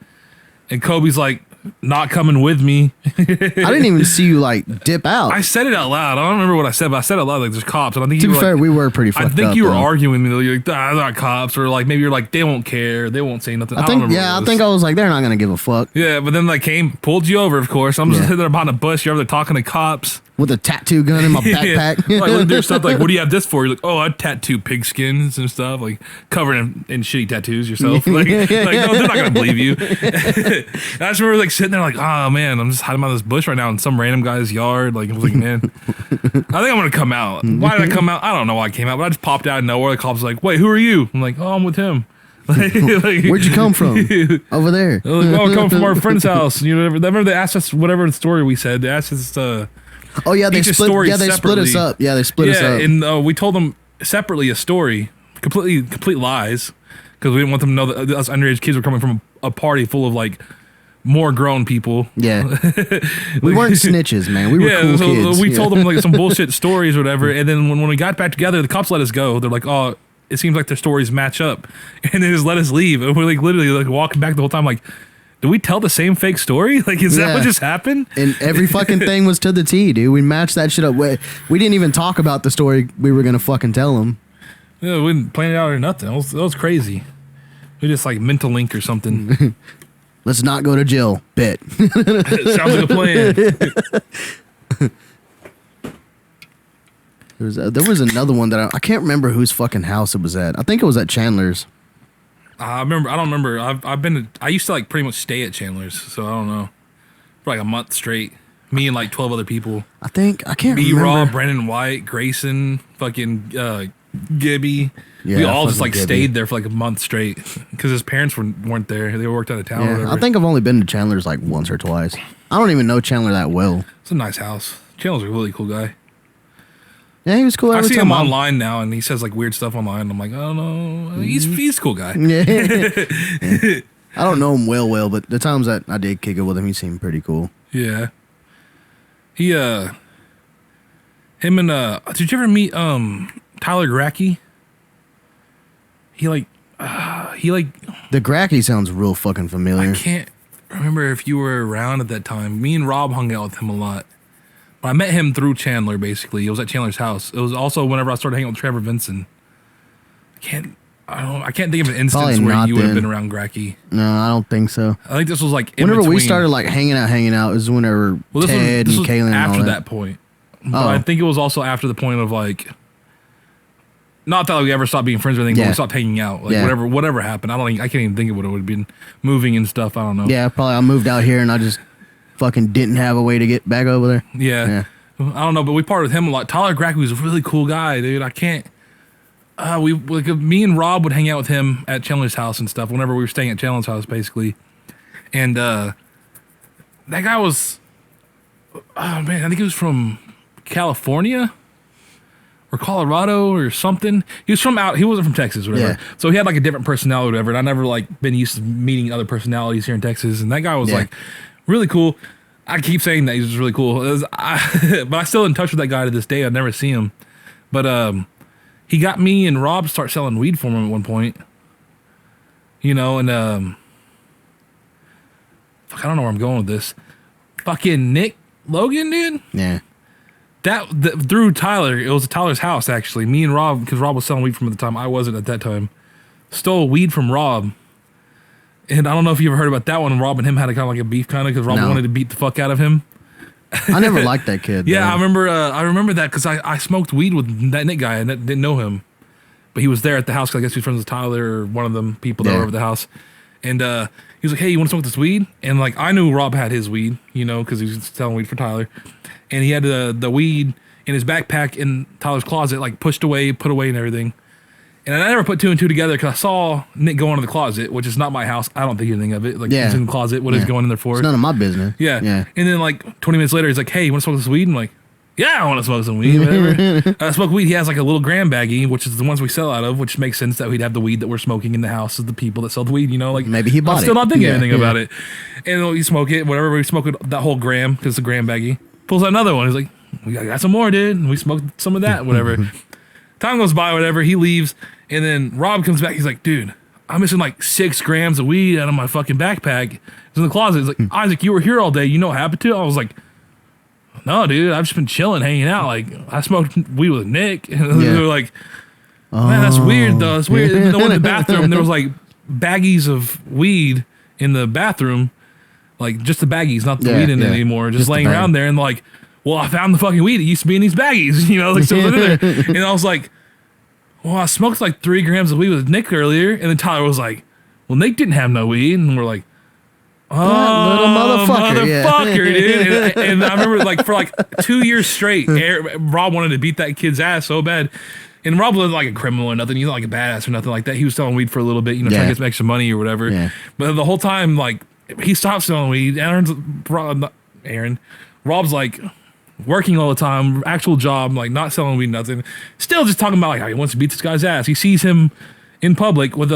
And Kobe's like, not coming with me. I didn't even see you like dip out. I said it out loud. I don't remember what I said, but I said it out loud like there's cops. And I think to be fair, we were pretty fucked up. I think you were arguing with me. You're like, they're not cops. Or like maybe you're like, they won't care. They won't say nothing. I think I was like, they're not going to give a fuck. Yeah, but then like pulled you over, of course. I'm just sitting there behind a bush. You're over there talking to cops. With a tattoo gun in my backpack. Yeah. Like, there's stuff like, what do you have this for? You're like, oh, I tattoo pigskins and stuff, like covered in shitty tattoos yourself. Like, no, they're not gonna believe you. I just remember like sitting there like, oh man, I'm just hiding behind this bush right now in some random guy's yard. Like, I was like, man, I think I'm gonna come out. Why did I come out? I don't know why I came out, but I just popped out of nowhere. The cops were like, wait, who are you? I'm like, oh, I'm with him. Like, where'd you come from? Over there. Like, oh, I come from our friend's house. Remember they asked us whatever the story we said. They asked us oh yeah, they split us up. Yeah, they split us up. And we told them separately a story, complete lies, because we didn't want them to know that us underage kids were coming from a party full of like more grown people. Yeah, we weren't snitches, man. We were cool kids. We told them like some bullshit stories or whatever, and then when we got back together, the cops let us go. They're like, oh, it seems like their stories match up, and they just let us leave. And we're like literally like walking back the whole time, like, did we tell the same fake story? Like, is that what just happened? And every fucking thing was to the T, dude. We matched that shit up. We didn't even talk about the story we were going to fucking tell them. Yeah, we didn't plan it out or nothing. It was crazy. We just like mental link or something. Let's not go to jail. Bet. Sounds like a plan. There was another one that I can't remember whose fucking house it was at. I think it was at Chandler's. I don't remember. I used to like pretty much stay at Chandler's, so I don't know. For like a month straight. Me and like 12 other people. I can't remember. B-Raw, Brendan White, Grayson, fucking Gibby. Yeah, we all just like Gibby. Stayed there for like a month straight because his parents weren't there. They worked out of town. Yeah, I think I've only been to Chandler's like once or twice. I don't even know Chandler that well. It's a nice house. Chandler's a really cool guy. Yeah, he was cool. I see him online now, and he says like weird stuff online. I'm like, I don't know. He's a cool guy. Yeah. I don't know him well, but the times that I did kick it with him, he seemed pretty cool. Yeah. He him and did you ever meet Tyler Gracky? He like the Gracky sounds real fucking familiar. I can't remember if you were around at that time. Me and Rob hung out with him a lot. I met him through Chandler, basically. It was at Chandler's house. It was also whenever I started hanging out with Trevor Vinson. I can't think of an instance Probably where not you would have then. been around Gracky. No, I don't think so. I think this was like in Whenever we between. started like hanging out is whenever Well, Ted this and was Kaylin and after all that point. But Oh. I think it was also after the point of like, not that we ever stopped being friends or anything, but Yeah. we stopped hanging out. Like Yeah. whatever happened. I can't even think of what it would have been. Moving and stuff. I don't know. Yeah, probably I moved out here and I just fucking didn't have a way to get back over there. Yeah. Yeah. I don't know, but we parted with him a lot. Tyler Gracky was a really cool guy, dude. I can't. Me and Rob would hang out with him at Chandler's house and stuff whenever we were staying at Chandler's house, basically. And that guy was, oh man, I think he was from California or Colorado or something. He wasn't from Texas or whatever. Yeah. So he had like a different personality or whatever. And I never like been used to meeting other personalities here in Texas. And that guy was Yeah. like really cool. I keep saying that he's really cool. But I'm still in touch with that guy to this day. I'd never see him. But he got me and Rob to start selling weed for him at one point. You know, and fuck, I don't know where I'm going with this. Fucking Nick Logan, dude. Yeah. Through Tyler, it was at Tyler's house actually. Me and Rob, because Rob was selling weed from at the time, I wasn't at that time. Stole weed from Rob. And I don't know if you ever heard about that one. Rob and him had a kind of like a beef kind of because Rob No. wanted to beat the fuck out of him. I never liked that kid. Yeah, though. I remember that because I smoked weed with that Nick guy and didn't know him, but he was there at the house because I guess he was friends with Tyler or one of them people that Yeah. were over at the house, and he was like, "Hey, you want to smoke this weed?" And like I knew Rob had his weed, you know, because he was selling weed for Tyler, and he had the weed in his backpack in Tyler's closet, like pushed away, put away, and everything. And I never put two and two together because I saw Nick go into the closet, which is not my house. I don't think anything of it. Like Yeah. he's in the closet. What is Yeah. he going in there for? It's none of my business. Yeah. Yeah. And then like 20 minutes later, he's like, "Hey, you want to smoke this weed?" I'm like, "Yeah, I want to smoke some weed." Whatever. I smoke weed. He has like a little gram baggie, which is the ones we sell out of, which makes sense that we'd have the weed that we're smoking in the house of the people that sell the weed. You know, like Maybe he bought I'm still it. not thinking Yeah, anything yeah. about it. And we smoke it, whatever. We smoke it, that whole gram because it's a gram baggie. Pulls out another one. He's like, "We got some more, dude." And we smoked some of that, whatever. Time goes by, whatever. He leaves, and then Rob comes back. He's like, "Dude, I'm missing like 6 grams of weed out of my fucking backpack. It's in the closet." He's like, "Izyk, you were here all day. You know what happened to it?" I was like, "No, dude. I've just been chilling, hanging out. Like, I smoked weed with Nick." And they were like, "Man, that's weird, though. It's weird." And then went in the bathroom, and there was like baggies of weed in the bathroom, like just the baggies, not the Yeah, weed in it yeah. anymore, just Just the laying bag. around there. And like, "Well, I found the fucking weed. It used to be in these baggies, you know, like so it was in there." And I was like, "Well, I smoked like 3 grams of weed with Nick earlier." And then Tyler was like, "Well, Nick didn't have no weed." And we're like, "Oh, little motherfucker, yeah. motherfucker, dude." And I remember like for like 2 years straight, Rob wanted to beat that kid's ass so bad. And Rob wasn't like a criminal or nothing. He's not like a badass or nothing like that. He was selling weed for a little bit, you know, trying to Yeah. get some extra money or whatever. Yeah. But the whole time, like, he stopped selling weed. Rob's like working all the time, actual job, like not selling weed, nothing. Still just talking about like how he wants to beat this guy's ass. He sees him in public with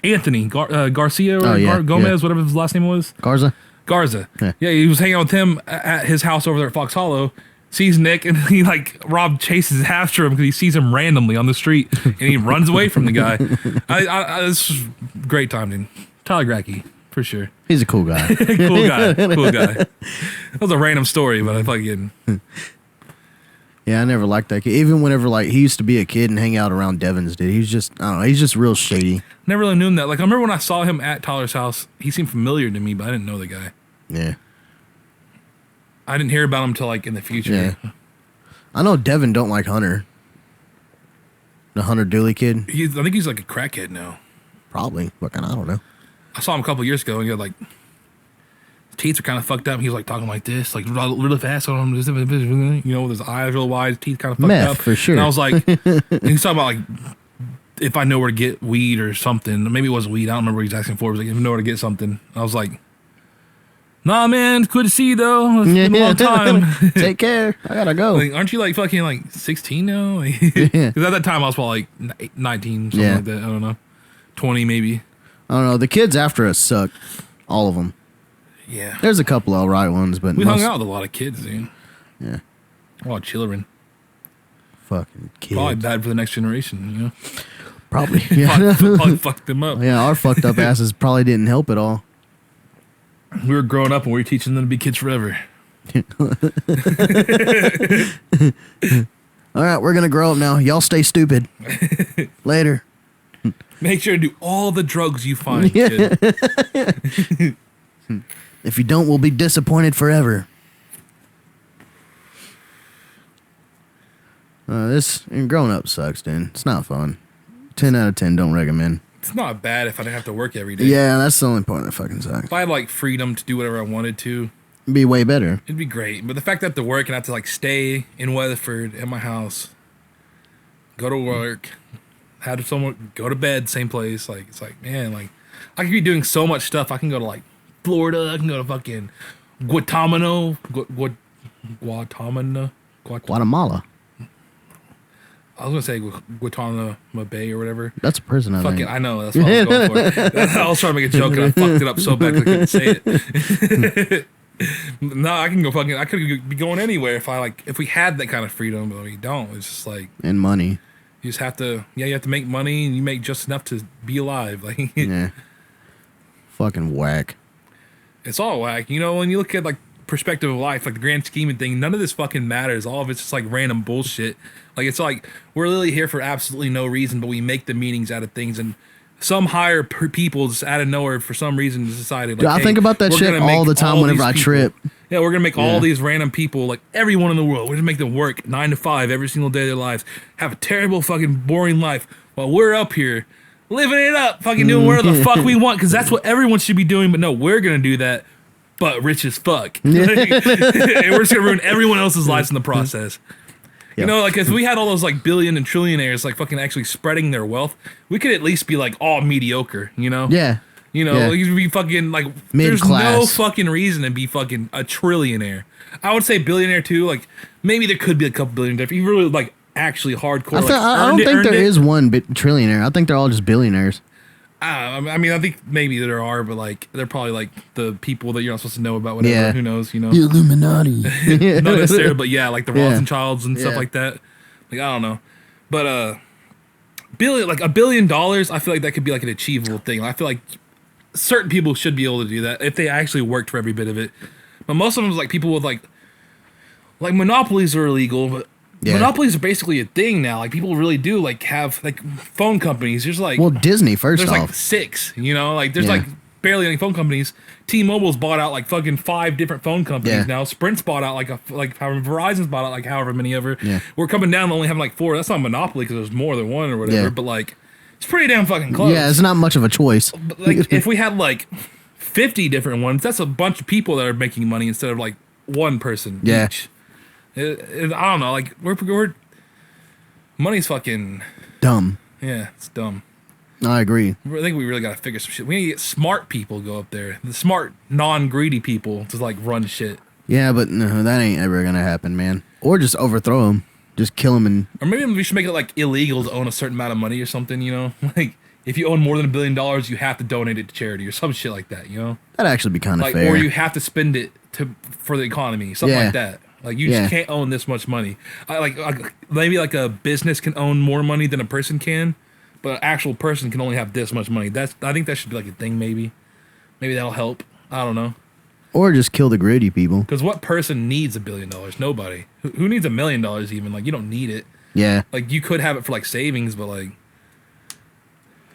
Anthony Garcia or Oh, yeah, Gomez, yeah. whatever his last name was. Garza. Yeah, he was hanging out with him at his house over there at Fox Hollow. Sees Nick and he like Rob chases after him because he sees him randomly on the street and he runs away from the guy. This was great time, dude. Tyler Gracky, for sure. He's a cool guy. Cool guy. That was a random story, but I fucking Yeah, I never liked that kid. Even whenever like he used to be a kid and hang out around Devon's, dude. He's just I don't know. He's just real shady. never really knew him that. Like I remember when I saw him at Tyler's house, he seemed familiar to me, but I didn't know the guy. Yeah. I didn't hear about him till like in the future. Yeah. I know Devin don't like Hunter. The Hunter Dooley kid. I think he's like a crackhead now. Probably. Fucking I don't know. I saw him a couple years ago and he had like his teeth are kind of fucked up. He was like talking like this, like really fast on him, you know, with his eyes real wide, his teeth kind of fucked Meth, up. for sure. And I was like, and he's talking about like if I know where to get weed or something. Maybe it wasn't weed. I don't remember what he was asking for. He was like, if I know where to get something. I was like, "Nah, man, it's good to see you though. It's been a long time." Take care. I gotta go. Like, aren't you like fucking like 16 now? Because at that time I was probably like 19, something Yeah. like that. I don't know, 20 maybe. I don't know. The kids after us suck. All of them. Yeah, There's a couple all right ones, but we most, hung out with a lot of kids, dude. Yeah. A lot of children. Fucking kids. Probably bad for the next generation, you know. Probably. Yeah. Probably fucked them up. Yeah, our fucked up asses probably didn't help at all. We were growing up and we were teaching them to be kids forever. All right, we're gonna grow up now. Y'all stay stupid. Later. Make sure to do all the drugs you find, kid. If you don't, we'll be disappointed forever. This growing up sucks, dude. It's not fun. 10 out of 10, don't recommend. It's not bad if I didn't have to work every day. Yeah, that's the only part that fucking sucks. If I had like freedom to do whatever I wanted to, It'd be way better. it'd be great. But the fact that I have to work and I have to like stay in Weatherford at my house, go to work, have someone go to bed, same place. Like it's like, man, like I could be doing so much stuff. I can go to like Florida. I can go to fucking Guatemala. Guatemala. I was gonna say Guantanamo Bay or whatever. That's a prison, I Fuck think. it, I know. That's what I was going for. I was trying to make a joke and I fucked it up so bad I couldn't say it. No, I can go fucking. I could be going anywhere if we had that kind of freedom, but we don't. It's just like And money. you just have to. Yeah, you have to make money and you make just enough to be alive. Like Yeah. Fucking whack. it's all whack. You know, when you look at like perspective of life, like the grand scheme of things, none of this fucking matters. All of it's just like random bullshit. Like it's like we're literally here for absolutely no reason, but we make the meanings out of things, and some higher people just out of nowhere for some reason decided. Like, Dude, I think about that we're shit gonna all make the time all whenever these I people- trip. Yeah, we're gonna make Yeah. all these random people, like everyone in the world, we're gonna make them work 9 to 5 every single day of their lives, have a terrible fucking boring life, while we're up here living it up, fucking doing whatever the fuck we want, because that's what everyone should be doing. But no, we're gonna do that, but rich as fuck, and we're just gonna ruin everyone else's lives in the process. You Yep. know, like if we had all those like billion and trillionaires like fucking actually spreading their wealth, we could at least be like all mediocre, you know? Yeah. You know, Yeah. you'd be fucking like there's no Mid-class. fucking reason to be fucking a trillionaire. I would say billionaire too, like maybe there could be a couple billionaires if you really like actually hardcore. I don't think there is one trillionaire. I think they're all just billionaires. I mean, I think maybe there are, but like they're probably like the people that you're not supposed to know about. Whatever, Yeah. who knows? You know, The Illuminati. not necessarily, but yeah, like the Yeah. Rothschilds and stuff Yeah. like that. Like I don't know, but $1 billion, I feel like that could be like an achievable thing. I feel like certain people should be able to do that if they actually worked for every bit of it. But most of them is like people with like monopolies are illegal, but Yeah. monopolies are basically a thing now. Like people really do like have like phone companies. There's like Well, Disney, first there's off. like 6, you know, like there's Yeah. like barely any phone companies. T-Mobile's bought out like fucking 5 different phone companies Yeah. now. Sprint's bought out like Verizon's bought out like however many ever. Yeah. We're coming down to only having like 4. That's not a monopoly because there's more than one or whatever. Yeah. But like it's pretty damn fucking close. Yeah, it's not much of a choice. But like if we had like 50 different ones, that's a bunch of people that are making money instead of like one person Yeah. each. I don't know. Like we're money's fucking Dumb. yeah. It's dumb. I agree. I think we really got to figure some shit. We need to get smart people to go up there. The smart, non-greedy people to like run shit. Yeah, but no, that ain't ever gonna happen, man. Or just overthrow them. Just kill them and Or maybe we should make it like illegal to own a certain amount of money or something, you know? Like if you own more than $1 billion, you have to donate it to charity or some shit like that, you know? that'd actually be kind of Like fair. or you have to spend it for the economy, something Yeah. like that. Like you Yeah. just can't own this much money. Maybe like a business can own more money than a person can, but an actual person can only have this much money. I think that should be like a thing. Maybe that'll help. I don't know. Or just kill the greedy people. Because what person needs $1 billion? Nobody. Who needs $1 million even? Like you don't need it. Yeah. Like you could have it for like savings, but like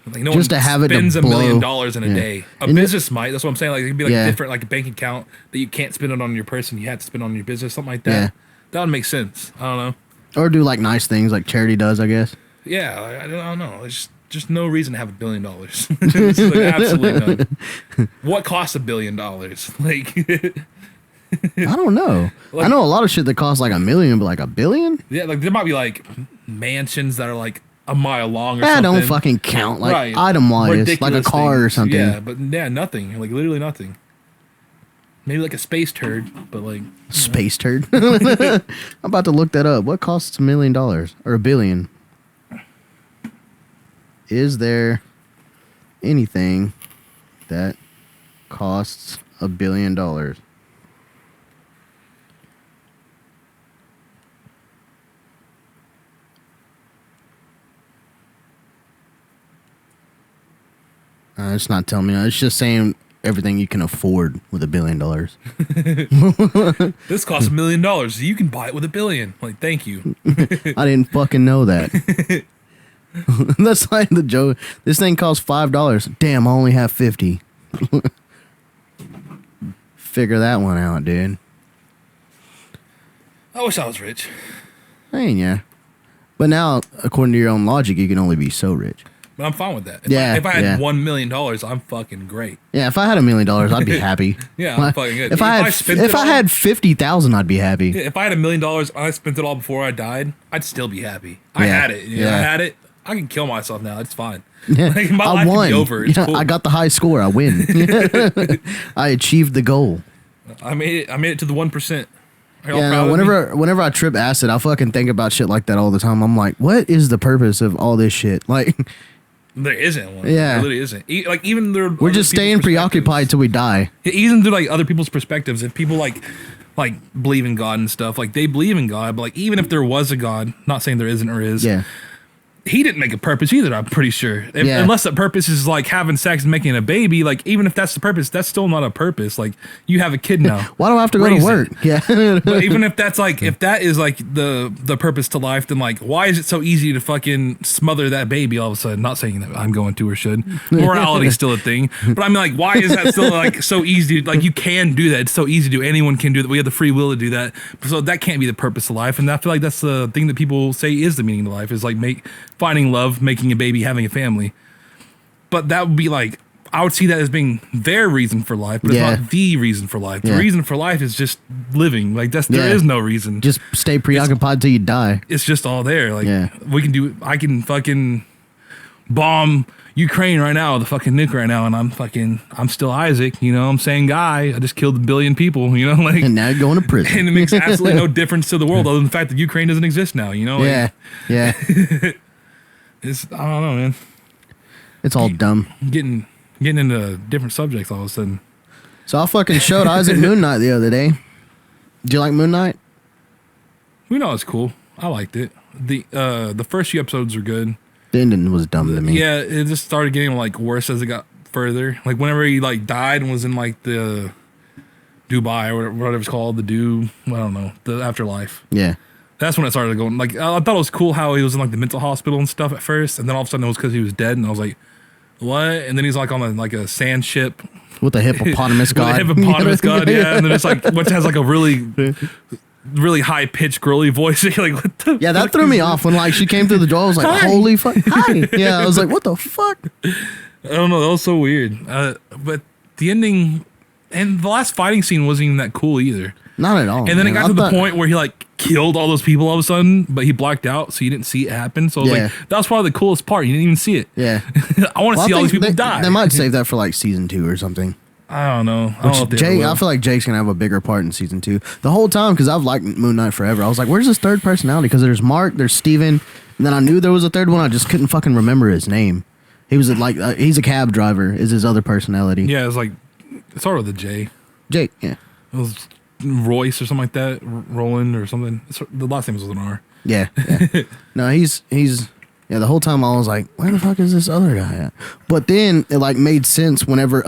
no Just one to have it to spends $1 million blow. in a Yeah. day. A And business might. That's what I'm saying. Like it could be like Yeah. different, like a bank account that you can't spend it on your person. You have to spend it on your business, something like that. Yeah. That would make sense. I don't know. Or do like nice things like charity does, I guess. Yeah, I don't know. It's just no reason to have $1 billion. It's like absolutely none. What costs $1 billion? Like, I don't know. Like- I know a lot of shit that costs like $1 million, but like $1 billion? yeah, like there might be like mansions that are like a mile long or That something. don't fucking count. Like Right. item wise, like a Ridiculous car or things. something. Yeah, but yeah, nothing. Like literally nothing. Maybe like a space turd, but like Space turd. I'm about to look that up. What costs $1 million or $1 billion? Is there anything that costs $1 billion? It's not telling me. It's just saying everything you can afford with $1 billion. This costs $1 million. So you can buy it with $1 billion. Like, thank you. I didn't fucking know that. That's like the joke. This thing costs $5. Damn, I only have 50. Figure that one out, dude. I wish I was rich. Yeah. But now, according to your own logic, you can only be so rich. But I'm fine with that. If I had $1 million, I'm fucking great. Yeah, if I had $1 million, I'd be happy. Yeah, I'm fucking good. If I had 50,000, I'd be happy. If I had $1 million and I spent it all before I died, I'd still be happy. I had it. I had it. I can kill myself now. It's fine. Yeah. Like, my I life won. can be over. It's cool. I got the high score. I win. I achieved the goal. I made it to the 1%. Yeah, whenever I trip acid, I fucking think about shit like that all the time. I'm like, what is the purpose of all this shit? Like, there isn't one. Yeah, there literally isn't. Like, even there, we're just staying preoccupied till we die. Even through like other people's perspectives, if people like believe in God and stuff, like they believe in God, but like even if there was a God, not saying there isn't or is, yeah. He didn't make a purpose either, I'm pretty sure. Unless the purpose is like having sex and making a baby, like even if that's the purpose, that's still not a purpose. Like you have a kid now. Why do I have to go to work? Yeah. But even if that's like, if that is like the purpose to life, then like, why is it so easy to fucking smother that baby all of a sudden? Not saying that I'm going to or should. Morality is still a thing. But I mean, like, why is that still like so easy? Like you can do that. It's so easy to do. Anyone can do that. We have the free will to do that. So that can't be the purpose of life. And I feel like that's the thing that people say is the meaning of life, is like finding love, making a baby, having a family. But that would be like, I would see that as being their reason for life, but it's not the reason for life. The reason for life is just living. Like there is no reason. Just stay preoccupied till you die. It's just all there. Like I can fucking bomb Ukraine right now with a fucking nuke right now, and I'm still Izyk, you know, I'm saying guy, I just killed 1 billion people, you know, like, and now you're going to prison. And it makes absolutely no difference to the world other than the fact that Ukraine doesn't exist now, you know? Like, yeah. It's, I don't know, man. It's all dumb. Getting into different subjects all of a sudden. So I fucking showed Izyk Moon Knight the other day. Do you like Moon Knight? We know it's cool. I liked it. The first few episodes are good. The ending was dumb to me. Yeah, it just started getting like worse as it got further. Like whenever he like died and was in like the Dubai or whatever it's called, I don't know, the afterlife. Yeah. That's when it started going. Like I thought it was cool how he was in like the mental hospital and stuff at first, and then all of a sudden it was because he was dead, and I was like, what? And then he's like on a sand ship with a hippopotamus god. With a hippopotamus god, yeah. And then it's like, which has like a really high pitched girly voice. Like, what the yeah, that threw me off when like she came through the door. I was like, hi. Holy fuck, hi. Yeah, I was like, what the fuck? I don't know. That was so weird. But the ending and the last fighting scene wasn't even that cool either. Not at all. And then it got to the point where he like killed all those people all of a sudden, but he blacked out, so you didn't see it happen. So I was like, that was probably the coolest part. You didn't even see it. Yeah. I want to see all these people die. They might save that for like season 2 or something. I don't know. I feel like Jake's gonna have a bigger part in season 2. The whole time, because I've liked Moon Knight forever. I was like, where's his third personality? Because there's Mark, there's Steven, and then I knew there was a third one. I just couldn't fucking remember his name. He was like, he's a cab driver, is his other personality. Yeah, it's like, it started with a J. Jake, yeah. It was Royce or something like that. Roland or something. The last name was with an R. Yeah. No, he's yeah, the whole time I was like, where the fuck is this other guy at? But then it like made sense whenever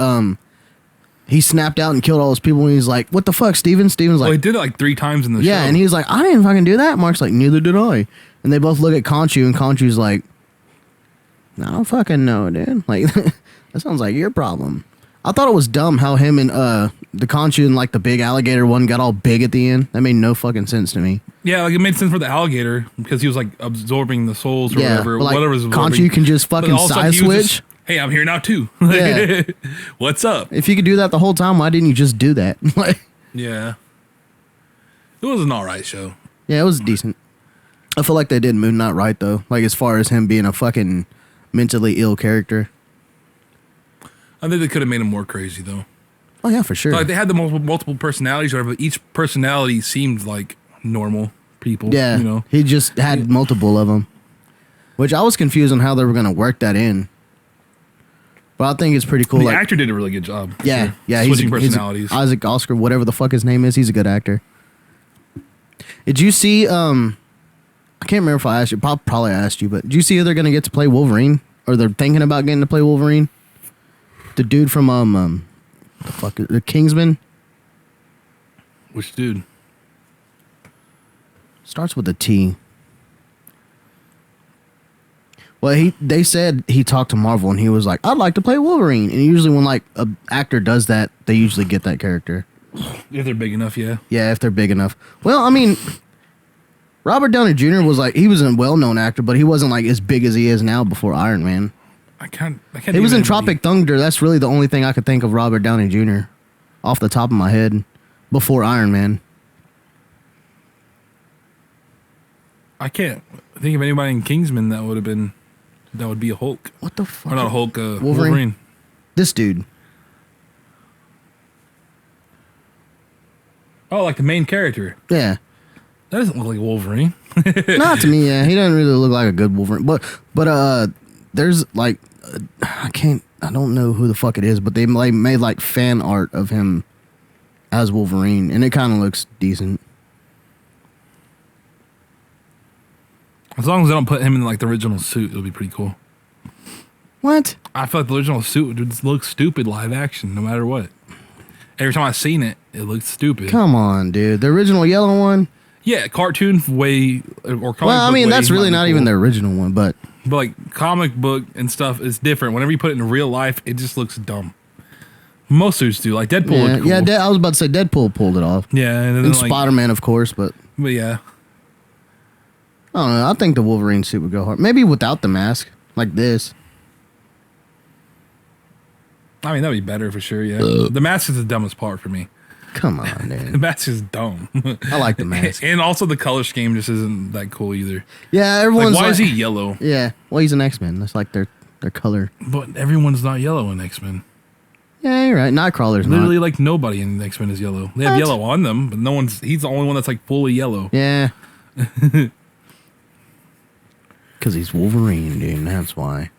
he snapped out and killed all those people, and he's like, what the fuck, Steven? Steven's like, well, he did it like 3 times in the show. Yeah, and he's like, I didn't fucking do that. Mark's like, neither did I. And they both look at Khonshu, and Khonshu's like, I don't fucking know, dude. Like, that sounds like your problem. I thought it was dumb how him and the Khonshu and like the big alligator one got all big at the end. That made no fucking sense to me. Yeah, like it made sense for the alligator because he was like absorbing the souls or whatever. Like, whatever was absorbing. Khonshu can just fucking side switch. Just, hey, I'm here now too. Yeah. What's up? If you could do that the whole time, why didn't you just do that? Like, yeah. It was an alright show. Yeah, it was decent. I feel like they did Moon Knight right though. Like as far as him being a fucking mentally ill character. I think they could have made him more crazy though. Oh yeah, for sure. Like they had the multiple personalities, or whatever, but each personality seemed like normal people. Yeah, you know, he just had multiple of them, which I was confused on how they were going to work that in. But I think it's pretty cool. The actor did a really good job. Yeah, yeah, switching personalities. Izyk Oscar, whatever the fuck his name is, he's a good actor. Did you see? I can't remember if I asked you. Probably asked you, but did you see who they're going to get to play Wolverine, or they're thinking about getting to play Wolverine? The dude from The fuck is the Kingsman? Which dude? Starts with a T. Well, they said he talked to Marvel and he was like, I'd like to play Wolverine. And usually when like a actor does that, they usually get that character. If they're big enough, yeah. Yeah, if they're big enough. Well, I mean, Robert Downey Jr. was like, he was a well-known actor, but he wasn't like as big as he is now before Iron Man. I can't. He was in Tropic Thunder. That's really the only thing I could think of Robert Downey Jr. off the top of my head before Iron Man. I can't think of anybody in Kingsman that would be a Hulk. What the fuck? Or not a Hulk, Wolverine. This dude. Oh, like the main character. Yeah. That doesn't look like Wolverine. Not to me, yeah. He doesn't really look like a good Wolverine. But there's like, I don't know who the fuck it is, but they like made like fan art of him as Wolverine, and it kind of looks decent. As long as they don't put him in like the original suit, it'll be pretty cool. What? I feel like the original suit would just look stupid live action, no matter what. Every time I've seen it, it looks stupid. Come on, dude. The original yellow one? Yeah, cartoon way or comic Well, I book mean, way that's really might be not cool. even the original one, but like comic book and stuff is different. Whenever you put it in real life, it just looks dumb. Most suits do. Like Deadpool yeah, looked cool. I was about to say Deadpool pulled it off. Yeah, and then And like, Spider-Man, of course, but yeah. I don't know. I think the Wolverine suit would go hard. Maybe without the mask, like this. I mean, that'd be better for sure, yeah. The mask is the dumbest part for me. Come on, The dude. mask is dumb. I like the mask. And also the color scheme just isn't that cool either. Yeah, Like, everyone's why like, is he yellow? Yeah, well, he's an X-Men. That's like their color. But everyone's not yellow in X-Men. Yeah, you're right. Nightcrawler's Literally, not. like, nobody in X-Men is yellow. They have What? yellow on them, but he's the only one that's, like, fully yellow. Yeah. Because he's Wolverine, dude. That's why.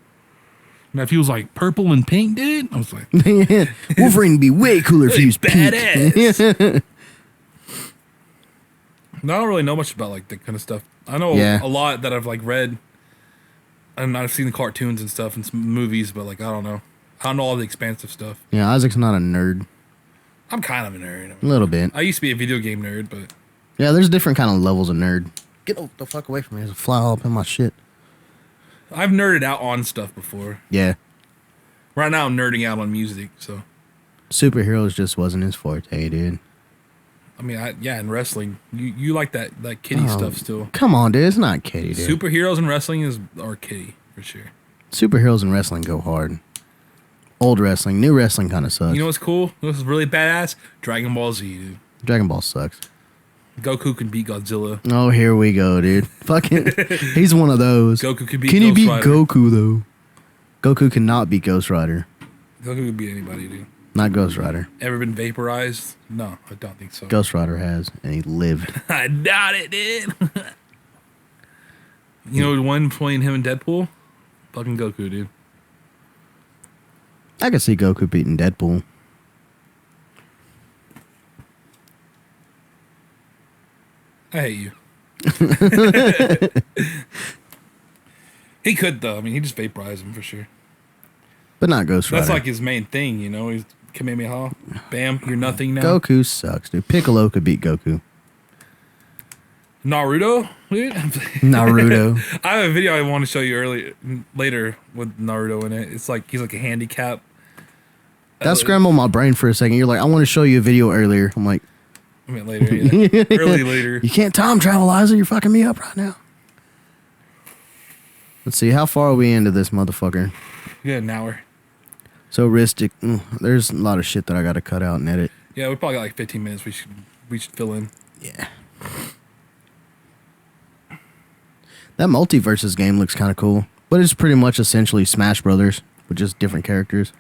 Now, if he was, like, purple and pink, dude, I was like, Wolverine would be way cooler if he was pink. badass. I don't really know much about, like, that kind of stuff. I know Yeah. a lot that I've, like, read, and I've seen the cartoons and stuff and some movies, but, like, I don't know. I don't know all the expansive stuff. Yeah, Isaac's not a nerd. I'm kind of a nerd. A little bit. I used to be a video game nerd, but Yeah, there's different kind of levels of nerd. Get the fuck away from me. There's a fly all up in my shit. I've nerded out on stuff before. Yeah. Right now, I'm nerding out on music, so. Superheroes just wasn't his forte, dude. I mean, in wrestling, you like that kitty stuff still. Come on, dude. It's not kitty, dude. Superheroes in wrestling are kitty, for sure. Superheroes in wrestling go hard. Old wrestling. New wrestling kind of sucks. You know what's cool? What's really badass? Dragon Ball Z, dude. Dragon Ball sucks. Goku can beat Godzilla. Oh, here we go, dude. Fucking, he's one of those. Goku can beat Can he Ghost beat Rider. Goku, though? Goku cannot beat Ghost Rider. Goku can beat anybody, dude. Not Ghost Rider. Ever been vaporized? No, I don't think so. Ghost Rider has, and he lived. I doubt it, dude. You know the one playing him in Deadpool? Fucking Goku, dude. I could see Goku beating Deadpool. I hate you. He could, though. I mean, he just vaporized him for sure. But not Ghost Rider. That's like his main thing, you know? He's Kamehameha. Bam, you're nothing now. Goku sucks, dude. Piccolo could beat Goku. Naruto, dude. Naruto. I have a video I want to show you later with Naruto in it. It's like he's like a handicap. That scrambled my brain for a second. You're like, I want to show you a video earlier. I'm like, I mean, later, yeah. Early later. you can't time travel, Isaac. You're fucking me up right now. Let's see. How far are we into this motherfucker? Yeah, an hour. So Ristic. There's a lot of shit that I got to cut out and edit. Yeah, we probably got like 15 minutes. We should fill in. Yeah. That multiverses game looks kind of cool, but it's pretty much essentially Smash Brothers with just different characters.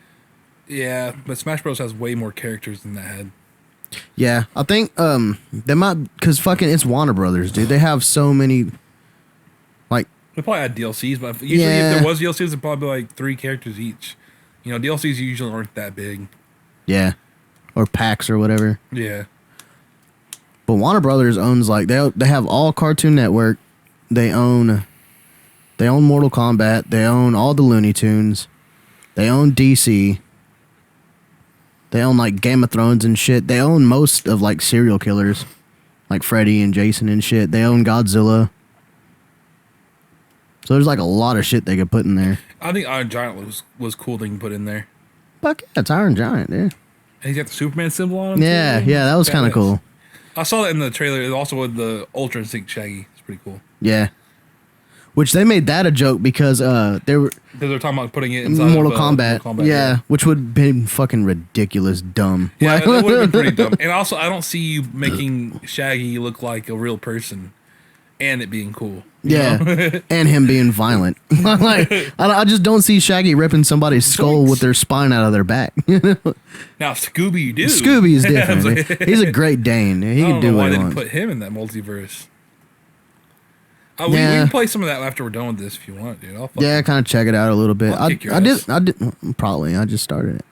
Yeah, but Smash Bros has way more characters than that had. Yeah, I think they might, because fucking it's Warner Brothers, dude. They have so many, like, They probably had DLCs, but usually Yeah. if there was DLCs, it'd probably be like 3 characters each. You know, DLCs usually aren't that big. yeah, or packs or whatever. Yeah. But Warner Brothers owns, like, they have all Cartoon Network. They own Mortal Kombat. They own all the Looney Tunes. They own DC. They own like Game of Thrones and shit. They own most of like serial killers, like Freddy and Jason and shit. They own Godzilla. So there's like a lot of shit they could put in there. I think Iron Giant was cool they can put in there. Fuck yeah, it's Iron Giant, dude. And he's got the Superman symbol on him. Yeah, too. yeah, that was kind of cool. I saw that in the trailer. It also with the Ultra Instinct Shaggy. It's pretty cool. Yeah. Which they made that a joke because they were talking about putting it inside Mortal of, Kombat. Yeah, which would have been fucking ridiculous dumb. Yeah, that would have been pretty dumb. And also, I don't see you making Shaggy look like a real person and it being cool. Yeah, and him being violent. Like, I just don't see Shaggy ripping somebody's skull with their spine out of their back. Now, Scooby, you do. Scooby is different. He's a Great Dane. He can do what he wants. Why didn't put him in that multiverse? We can play some of that after we're done with this if you want, dude. Yeah, kind of check it out a little bit. I did. Probably. I just started it.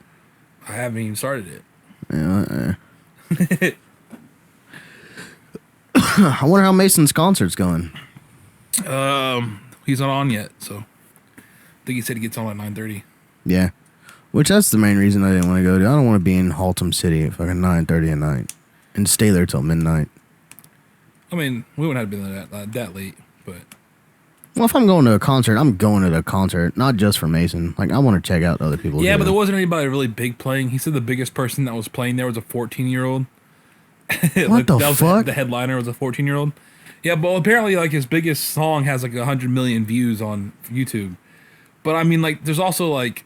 I haven't even started it. Yeah. I wonder how Mason's concert's going. He's not on yet, so I think he said he gets on at 9:30. Yeah, which that's the main reason I didn't want to go to. I don't want to be in Haltom City at fucking 9:30 at night and stay there till midnight. I mean, we wouldn't have been there that late, but well, if I'm going to a concert, I'm going to the concert, not just for Mason. Like I want to check out other people. Yeah, but there wasn't anybody really big playing. He said the biggest person that was playing there was a 14-year-old. What the fuck? The headliner was a 14-year-old. Yeah, but apparently, like, his biggest song has like 100 million views on YouTube. But I mean, like, there's also like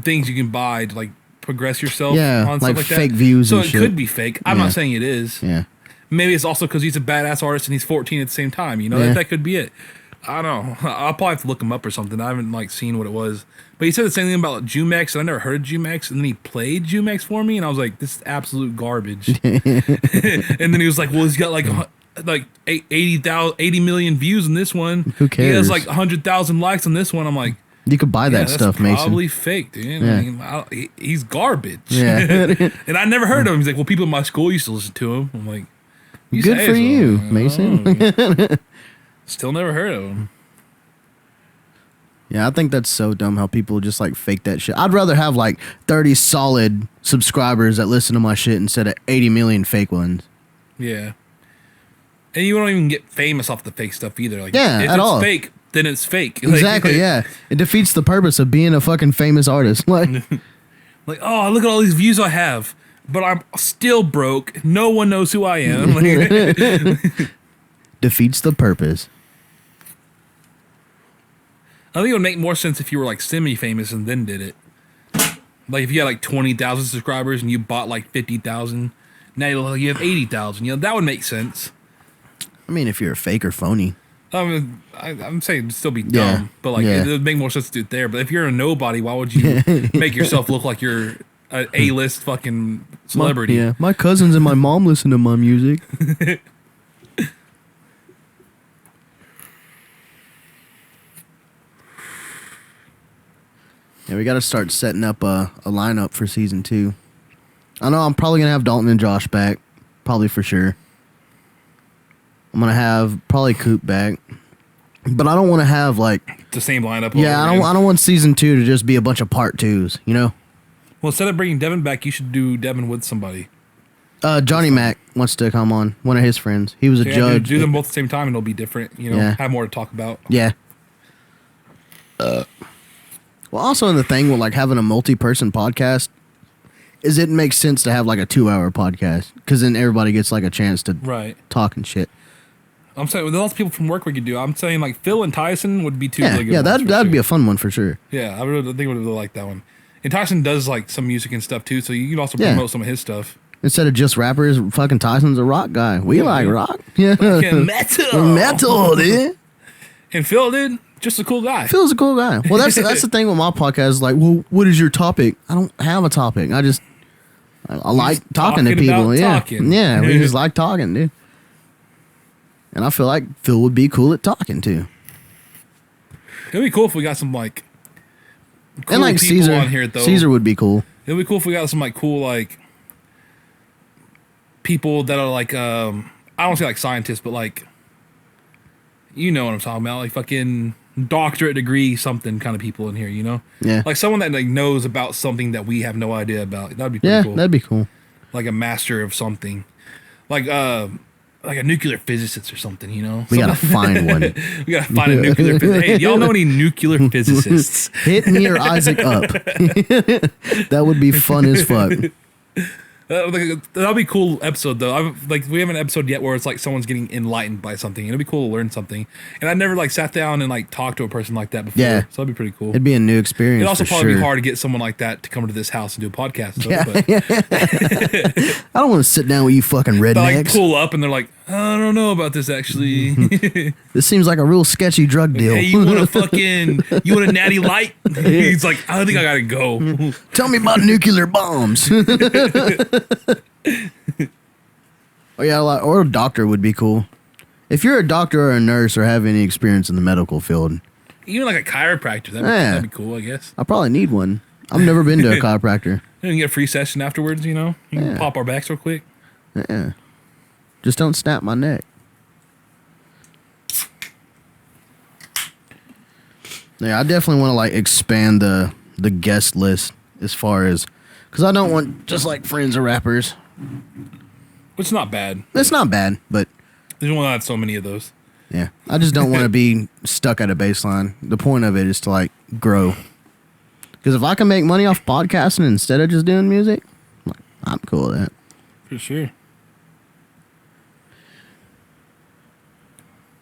things you can buy to like progress yourself. Yeah, on like stuff like fake that. views. So and it shit. could be fake. I'm not saying it is. Yeah. Maybe it's also because he's a badass artist and he's 14 at the same time. You know, that could be it. I don't know. I'll probably have to look him up or something. I haven't like seen what it was. But he said the same thing about Jumex, and I never heard of Jumex. And then he played Jumex for me, and I was like, "This is absolute garbage." And then he was like, "Well, he's got like 80 million views in this one. Who cares? He has like 100,000 likes on this one." I'm like, "You could buy that stuff, Mason." Probably fake, dude. Yeah. I mean, he's garbage. Yeah. And I never heard of him. He's like, "Well, people in my school used to listen to him." I'm like, "Good for you, Mason." Still never heard of him. Yeah, I think that's so dumb how people just like fake that shit. I'd rather have like 30 solid subscribers that listen to my shit instead of 80 million fake ones. Yeah. And you don't even get famous off the fake stuff either. Like, yeah, if at all. If it's fake, then it's fake. Exactly, yeah. It defeats the purpose of being a fucking famous artist. Like, oh, look at all these views I have, but I'm still broke. No one knows who I am. Defeats the purpose. I think it would make more sense if you were like semi-famous and then did it. Like if you had like 20,000 subscribers and you bought like 50,000, now you have 80,000. You know, that would make sense. I mean, if you're a fake or phony. I'm saying it'd still be dumb, but like it would make more sense to do it there. But if you're a nobody, why would you make yourself look like you're an A-list fucking celebrity? My cousins and my mom listen to my music. Yeah, we got to start setting up a lineup for season 2. I know I'm probably going to have Dalton and Josh back. Probably for sure. I'm going to have probably Coop back. But I don't want to have like... the same lineup. Yeah, I don't want season 2 to just be a bunch of part 2s, you know? Well, instead of bringing Devin back, you should do Devin with somebody. Johnny Mac wants to come on. One of his friends. He was a judge. Do them both at the same time and it'll be different. You know, have more to talk about. Yeah. Well, also the thing with like having a multi-person podcast is it makes sense to have like a 2-hour podcast because then everybody gets like a chance to talk and shit. I'm saying with lots of people from work we could do. I'm saying like Phil and Tyson would be two really good. Yeah, that'd be a fun one for sure. Yeah, I think I would really like that one. And Tyson does like some music and stuff too, so you can also promote some of his stuff. Instead of just rappers, fucking Tyson's a rock guy. We like rock. Yeah, metal, dude. And Phil, dude. Just a cool guy. Phil's a cool guy. Well, that's the thing with my podcast. Is like, well, what is your topic? I don't have a topic. I like talking to people. Yeah, we just like talking, dude. And I feel like Phil would be cool at talking too. It'd be cool if we got some like cool and like people Caesar on here though. Caesar would be cool. It'd be cool if we got some like cool like people that are like I don't say like scientists, but like you know what I'm talking about, like fucking doctorate degree something kind of people in here, you know? Yeah. Like someone that like knows about something that we have no idea about. That'd be pretty Yeah, cool. that'd be cool. Like a master of something. Like a nuclear physicist or something, you know? We gotta find one. We gotta find a nuclear physicist. Hey, y'all know any nuclear physicists? Hit me or Izyk up. That would be fun as fuck. That'll be a cool episode though. We haven't an episode yet where it's like someone's getting enlightened by something. It'd be cool to learn something. And I never like sat down and like talked to a person like that before. Yeah. So that'd be pretty cool. It'd be a new experience. It'd also for probably sure. be hard to get someone like that to come to this house and do a podcast. So, Yeah. but I don't want to sit down with you fucking rednecks. they like pull up and they're like, I don't know about this actually. This seems like a real sketcy drug deal. Hey, you want a natty light? He's like, I think I gotta go. Tell me about nuclear bombs. Oh yeah, or a doctor would be cool. If you're a doctor or a nurse or have any experience in the medical field, Even like a chiropractor, that'd be cool, I guess. I probably need one. I've never been to a chiropractor. You can get a free session afterwards, you know? You can pop our backs real quick. Yeah. Just don't snap my neck. Yeah, I definitely want to like expand the guest list as far as, because I don't want just like friends or rappers. It's not bad. It's not bad, but There's only not so many of those. yeah, I just don't want to be stuck at a baseline. The point of it is to like grow. Because if I can make money off podcasting instead of just doing music, I'm cool with that. For sure.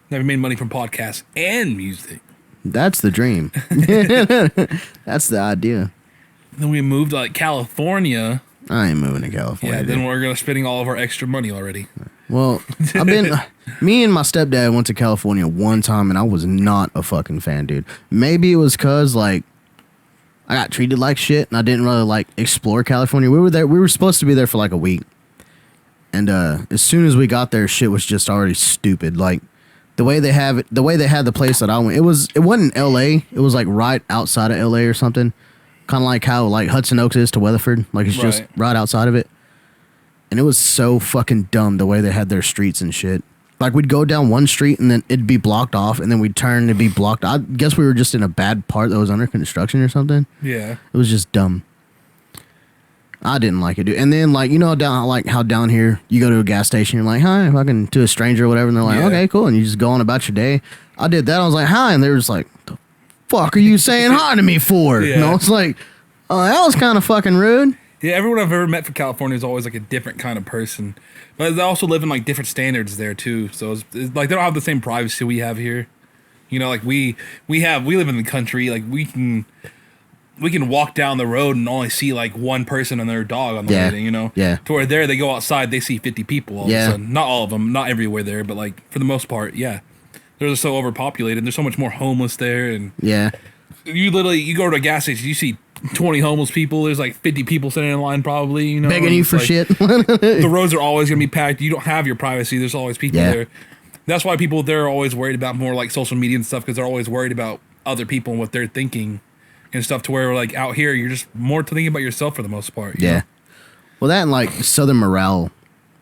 Never made money from podcasts and music. That's the dream. That's the idea. Then we moved to like California. I ain't moving to California. Yeah, then dude. we're gonna spending all of our extra money already. Well, me and my stepdad went to California one time and I was not a fucking fan, dude. Maybe it was cause like I got treated like shit and I didn't really like explore California. We were supposed to be there for like a week. And as soon as we got there, shit was just already stupid. Like the way they had the place that I went, it wasn't LA. It was like right outside of LA or something. Kind of like how like Hudson Oaks is to Weatherford. Like it's just right outside of it. And it was so fucking dumb the way they had their streets and shit. Like we'd go down one street and then it'd be blocked off and then we'd turn and it'd be blocked. I guess we were just in a bad part that was under construction or something. Yeah. It was just dumb. I didn't like it, dude. And then like, you know, how down here you go to a gas station, you're like, hi, fucking to a stranger or whatever, and they're like, okay, cool. And you just go on about your day. I did that. I was like, hi, and they were just like, the fuck are you saying hi to me for? Yeah. And I was like, oh, that was kind of fucking rude. Yeah, everyone I've ever met from California is always like a different kind of person. But they also live in like different standards there too. So it's like they don't have the same privacy we have here. You know, like we live in the country. Like we can walk down the road and only see like one person and their dog on the way there, you know? Yeah. To where there they go outside, they see 50 people all of a sudden. Not all of them, not everywhere there, but like for the most part, yeah. They're so overpopulated. There's so much more homeless there, and yeah, you go to a gas station, you see 20 homeless people. There's like 50 people sitting in line, probably. You know, begging you for like, shit. The roads are always gonna be packed. You don't have your privacy. There's always people there. That's why people there are always worried about more like social media and stuff, because they're always worried about other people and what they're thinking and stuff. To where like out here, you're just more thinking about yourself for the most part. You know? Well, that and like Southern morale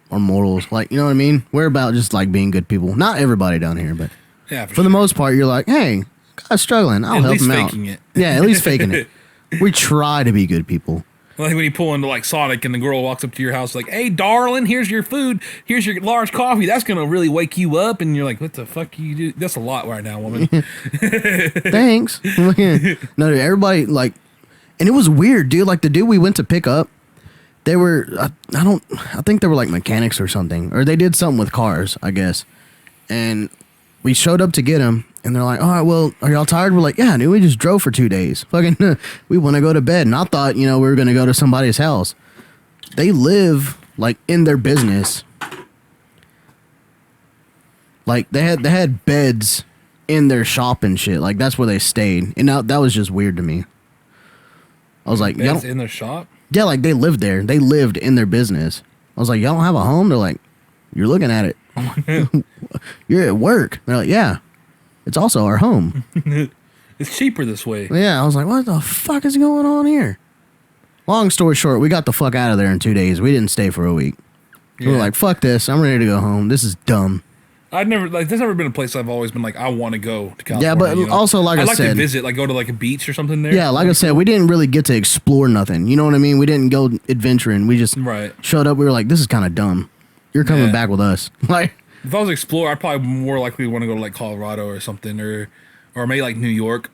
or morals, like, you know what I mean? We're about just like being good people. Not everybody down here, but Yeah, for the most part, you're like, hey, guy's struggling. I'll help him out. Faking it. Yeah, at least faking it. We try to be good people. Like when you pull into like Sonic and the girl walks up to your house like, hey, darling, here's your food. Here's your large coffee. That's going to really wake you up. And you're like, what the fuck you do? That's a lot right now, woman. Thanks. No, dude, everybody like, and it was weird, dude. Like the dude we went to pick up, they were, I think they were like mechanics or something, or they did something with cars, I guess. And we showed up to get him. And they're like, all right, well, are y'all tired? We're like, yeah, dude, we just drove for 2 days. Fucking, we want to go to bed. And I thought, you know, we were going to go to somebody's house. They live, like, in their business. Like, they had beds in their shop and shit. Like, that's where they stayed. And that was just weird to me. I was like, Beds in their shop? Yeah, like, they lived there. They lived in their business. I was like, y'all don't have a home? They're like, you're looking at it. You're at work. They're like, yeah. It's also our home. It's cheaper this way. Yeah, I was like, what the fuck is going on here? Long story short, we got the fuck out of there in 2 days. We didn't stay for a week. We were like, fuck this. I'm ready to go home. This is dumb. I've never like. There's never been a place I've always been like, I want to go to California. Yeah, but also like I'd I like said, to visit, like go to like a beach or something there. yeah, like I said, we didn't really get to explore nothing. You know what I mean? We didn't go adventuring. We just showed up. We were like, this is kind of dumb. You're coming back with us. Like, if I was explorer, I'd probably more likely want to go to like Colorado or something, or maybe like New York.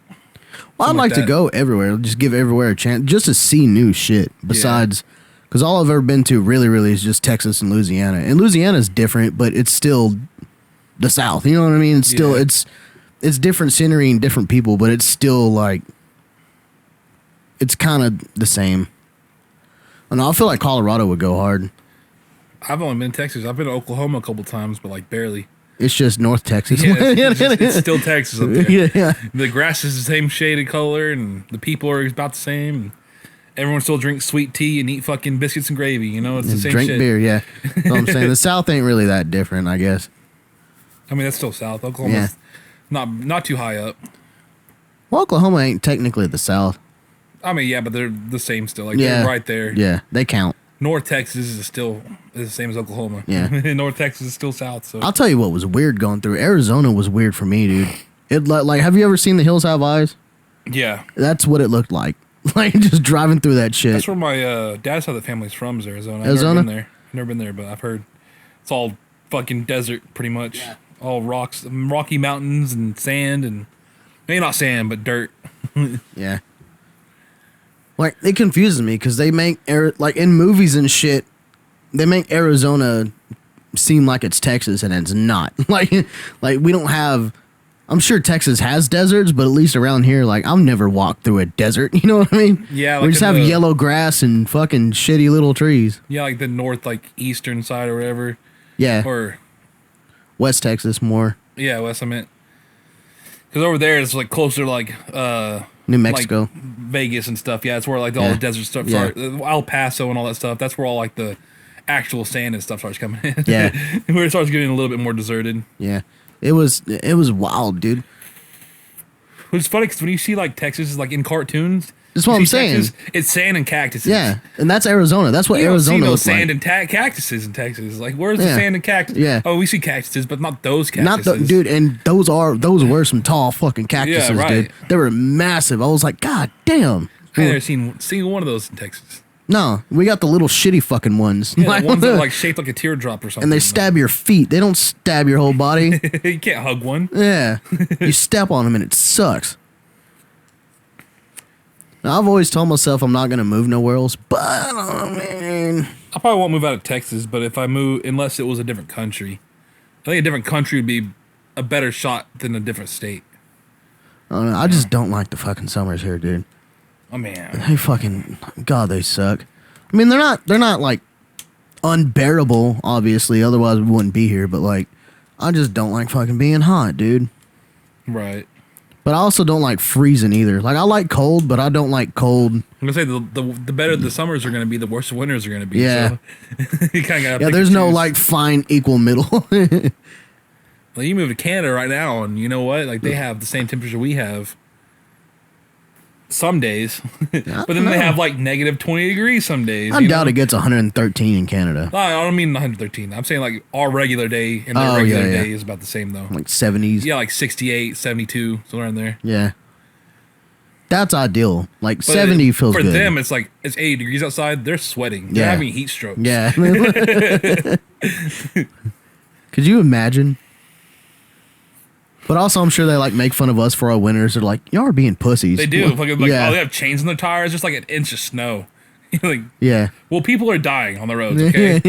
Well, I'd like to go everywhere. Just give everywhere a chance, just to see new shit. Besides, because all I've ever been to really is just Texas and Louisiana. And Louisiana's different, but it's still the South. You know what I mean? It's still it's different scenery and different people, but it's still like it's kind of the same. And I feel like Colorado would go hard. I've only been to Texas. I've been to Oklahoma a couple times, but like barely. It's just North Texas. Yeah, it's still Texas up there. Yeah. The grass is the same shaded color, and the people are about the same. And everyone still drinks sweet tea and eat fucking biscuits and gravy. You know, it's the same drink shit. Beer, yeah. That's what I'm saying. The South ain't really that different, I guess. I mean, that's still South. Oklahoma's not too high up. Well, Oklahoma ain't technically the South. I mean, yeah, but they're the same still. Like they're right there. Yeah, they count. North Texas is still the same as Oklahoma. Yeah. North Texas is still South. So I'll tell you what was weird going through. Arizona was weird for me, dude. It like, have you ever seen The Hills Have Eyes? Yeah. That's what it looked like. Like just driving through that shit. That's where my dad's side of the family's from, is Arizona. Arizona? I've never been there, but I've heard it's all fucking desert, pretty much. Yeah. All rocks, rocky mountains and sand, and maybe not sand, but dirt. Yeah. Like, it confuses me because they make, like, in movies and shit, they make Arizona seem like it's Texas, and it's not. Like we don't have... I'm sure Texas has deserts, but at least around here, like, I've never walked through a desert. You know what I mean? Yeah. Like we just have yellow grass and fucking shitty little trees. Yeah, like the north, like, eastern side or whatever. Yeah. Or... West Texas more. Yeah, West, I meant. Because over there, it's, like, closer to, like... New Mexico, like Vegas and stuff. Yeah, it's where like all the desert stuff starts. El Paso and all that stuff. That's where all like the actual sand and stuff starts coming in. Yeah, where it starts getting a little bit more deserted. Yeah, it was wild, dude. It's funny because when you see like Texas like in cartoons, that's what I'm saying. Texas, it's sand and cactuses. Yeah, and that's Arizona. That's what you Arizona don't see no looks sand like. and cactuses in Texas. Like, where's the sand and cactus? Yeah. Oh, we see cactuses, but not those cactuses. Not the dude, and those were some tall fucking cactuses, yeah, right. Dude. They were massive. I was like, God damn. I never seen a single one of those in Texas. No, we got the little shitty fucking ones. Yeah, the ones that are like shaped like a teardrop or something. And they stab your feet. They don't stab your whole body. You can't hug one. Yeah, you step on them and it sucks. Now, I've always told myself I'm not going to move nowhere else, but I mean... I probably won't move out of Texas, but if I move, unless it was a different country, I think a different country would be a better shot than a different state. I don't know, I just don't like the fucking summers here, dude. Oh, man. They fucking... God, they suck. I mean, they're not like, unbearable, obviously, otherwise we wouldn't be here, but, like, I just don't like fucking being hot, dude. Right. But I also don't like freezing either. Like, I like cold, but I don't like cold. I'm gonna say the better the summers are gonna be, the worse the winters are gonna be. Yeah. So you kind of there's no like fine equal middle. Like, you move to Canada right now, and you know what? Like, they have the same temperature we have. Some days, but then they have like negative 20 degrees some days. I doubt it gets 113 in Canada. I don't mean 113. I'm saying like our regular day and their regular day is about the same though. Like 70s. Yeah, like 68, 72, somewhere in there. Yeah. That's ideal. Like, but 70 feels good. For them, it's like, it's 80 degrees outside. They're sweating. They're having heat strokes. Yeah. Could you imagine? But also, I'm sure they like make fun of us for our winters. They're like, y'all are being pussies. They do. Like, they have chains in their tires, just like an inch of snow. Like, yeah. Well, people are dying on the roads. Okay,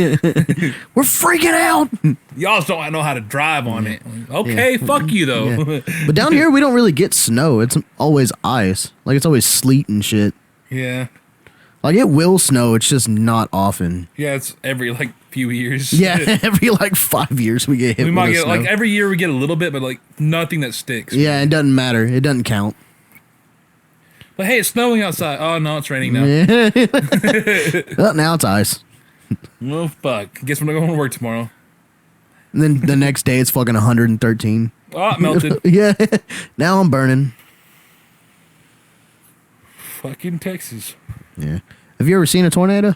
we're freaking out. Y'all just don't know how to drive on it. Okay, fuck you though. Yeah. But down here, we don't really get snow. It's always ice. Like, it's always sleet and shit. Yeah. Like, it will snow. It's just not often. Yeah, it's every like few years. Yeah, every like 5 years we get hit. We might get snow. like every year we get a little bit, but like nothing that sticks. Yeah, it doesn't matter. It doesn't count. But hey, it's snowing outside. Oh no, it's raining now. Well, now it's ice. Well, fuck. Guess we're not going to work tomorrow. And then the next day it's fucking 113. Oh, it melted. Yeah. Now I'm burning. Fucking Texas. Yeah. Have you ever seen a tornado?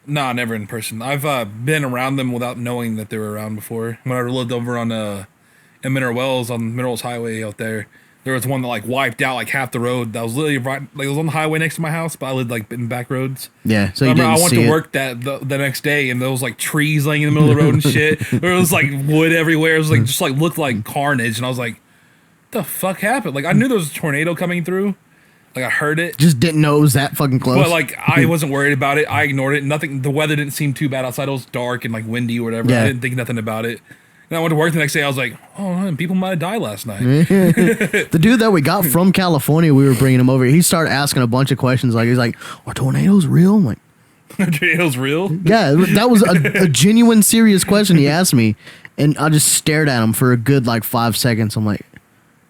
Nah, never in person. I've been around them without knowing that they were around before. When I lived over on in Mineral Wells on Mineral Wells Highway out there, there was one that like wiped out like half the road. That was literally right, like it was on the highway next to my house, but I lived like in back roads. Yeah, so I you remember didn't I went see to it. work the next day, and there was like trees laying in the middle of the road and shit. There was like wood everywhere. It was like just like looked like carnage, and I was like, "What the fuck happened?" Like I knew there was a tornado coming through. Like I heard it. Just didn't know it was that fucking close. But like I wasn't worried about it. I ignored it. Nothing. The weather didn't seem too bad outside. It was dark and like windy or whatever. Yeah. I didn't think nothing about it. And I went to work the next day. I was like, oh man, people might have died last night. The dude that we got from California, we were bringing him over. He started asking a bunch of questions. Like he's like, "Are tornadoes real?" I'm like, Tornadoes real? "Yeah, that was a genuine, serious question he asked me." And I just stared at him for a good like 5 seconds. I'm like,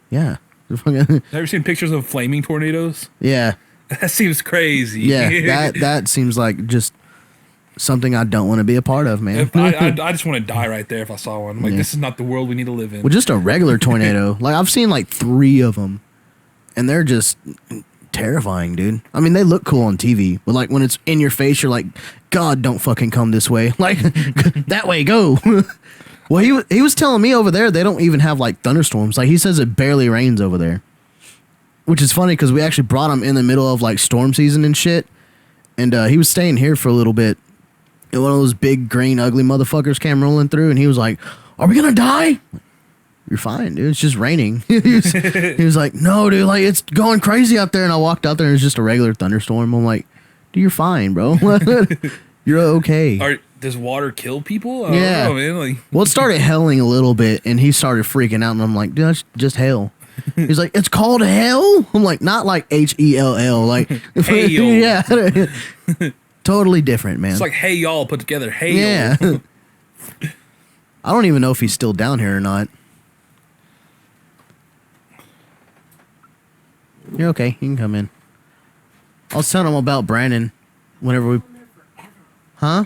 "Yeah, Have you ever seen pictures of flaming tornadoes? yeah, That seems crazy. yeah." That seems like just something I don't want to be a part of, man. I just want to die right there if I saw one. I'm like, Yeah. this is not the world we need to live in. Well, just a regular tornado. Like I've seen like 3 of them, and they're just terrifying, dude. I mean, they look cool on TV, but like when it's in your face, you're like, God, don't fucking come this way. Like that way, go. Well, he was telling me over there they don't even have like thunderstorms. Like he says it barely rains over there, which is funny because we actually brought him in the middle of like storm season and shit, and he was staying here for a little bit. And one of those big green ugly motherfuckers came rolling through, and he was like, "Are we gonna die?" You're fine, dude. It's just raining. he was like, "No, dude, like it's going crazy out there." And I walked out there, and it's just a regular thunderstorm. I'm like, "Dude, you're fine, bro. You're okay." Does water kill people? I Yeah. don't know, man. Like, Well, it started hailing a little bit, and he started freaking out, and I'm like, "Dude, that's just hail." He's like, "It's called hell?" I'm like, "Not like HELL, like Hail. yeah." Totally different, man. it's like, hey, y'all put together. Hey, Yeah. I don't even know if he's still down here or not. You're okay. You can come in. I was telling him about Brandon whenever we... Huh?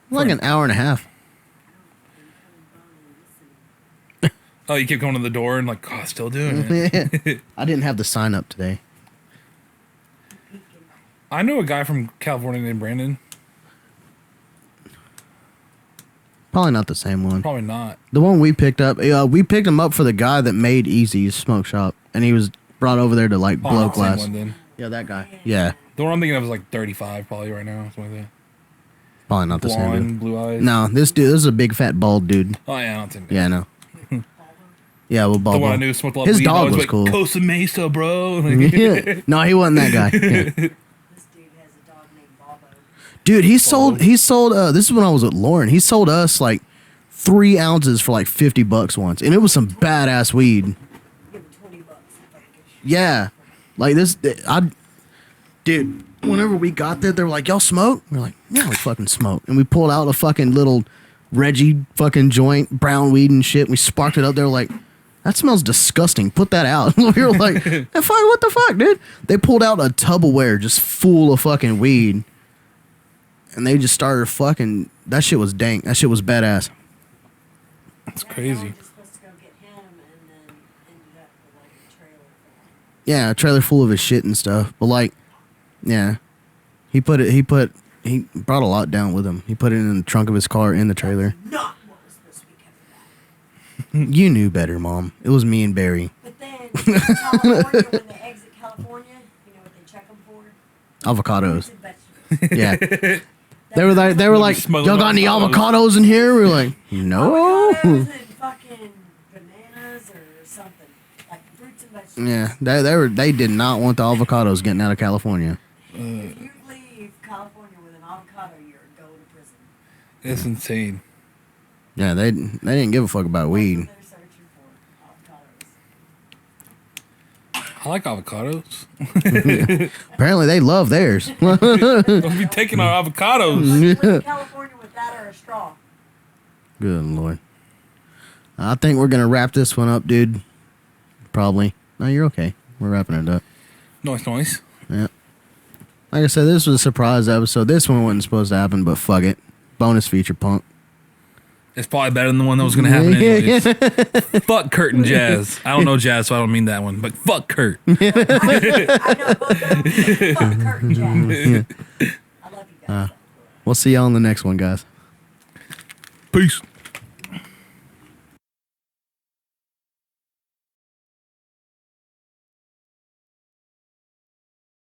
Like an hour and a half. Oh, you kept going to the door and like, God, still doing it. I didn't have the sign up today. I know a guy from California named Brandon. Probably not the same one. Probably not. The one we picked up, we picked him up for the guy that made Easy's smoke shop, and he was brought over there to like Probably blow not the same glass. one, then. Yeah, that guy. Yeah, The one I'm thinking of is like 35 probably right now. Something like that. probably not the same Blonde, dude. blue eyes. No, this is a big fat bald dude. Oh, yeah, I don't think that. Yeah, I know. Yeah, well, The bald. one I knew smoked a lot His of weed. dog I was was like, cool. Costa Mesa, bro. Like, Yeah. No, he wasn't that guy. Yeah. This dude has a dog named Bobo. Dude, he sold this is when I was with Lauren. He sold us like 3 ounces for like $50 once, and it was some badass weed. Give him $20 if I can get Yeah. Like this dude, whenever we got there, they were like, "Y'all smoke?" We're like, "Yeah, we fucking smoke." And we pulled out a fucking little Reggie fucking joint, brown weed and shit. We sparked it up. They were like, "That smells disgusting. Put that out." We were like, what the fuck, dude?" They pulled out a Tupperware just full of fucking weed. And they just started fucking... That shit was dank. That shit was badass. That's That crazy. dog was supposed to go get him and then ended up with like a trailer full. Yeah, a trailer full of his shit and stuff. But like, yeah. He brought a lot down with him. He put it in the trunk of his car in the trailer. Not what was supposed to be coming back. You knew better, Mom. It was me and Barry. But then in California, when they exit California, you know what they check them for? Avocados. Fruits and vegetables. Yeah. They were like, Smuggling "Y'all got any avocados." avocados in here?" We were like, "No." Avocados and fucking bananas or something. Like fruits and vegetables. Yeah, they did not want the avocados getting out of California. If you leave California with an avocado, you're going to prison. It's insane. Yeah, they didn't give a fuck about weed. They're searching for avocados. I like avocados. Apparently, they love theirs. Don't be taking our avocados. Live in California with that or a straw. Good Lord. I think we're gonna wrap this one up, dude. Probably. No, you're okay. We're wrapping it up. Nice. Yeah. Like I said, this was a surprise episode. This one wasn't supposed to happen, but fuck it. Bonus feature, punk. It's probably better than the one that was going to happen anyways. Fuck Kurt and Jazz. I don't know Jazz, so I don't mean that one. But fuck Kurt. I know both of them. Fuck Kurt and Jack. I love you guys. We'll see y'all on the next one, guys. Peace.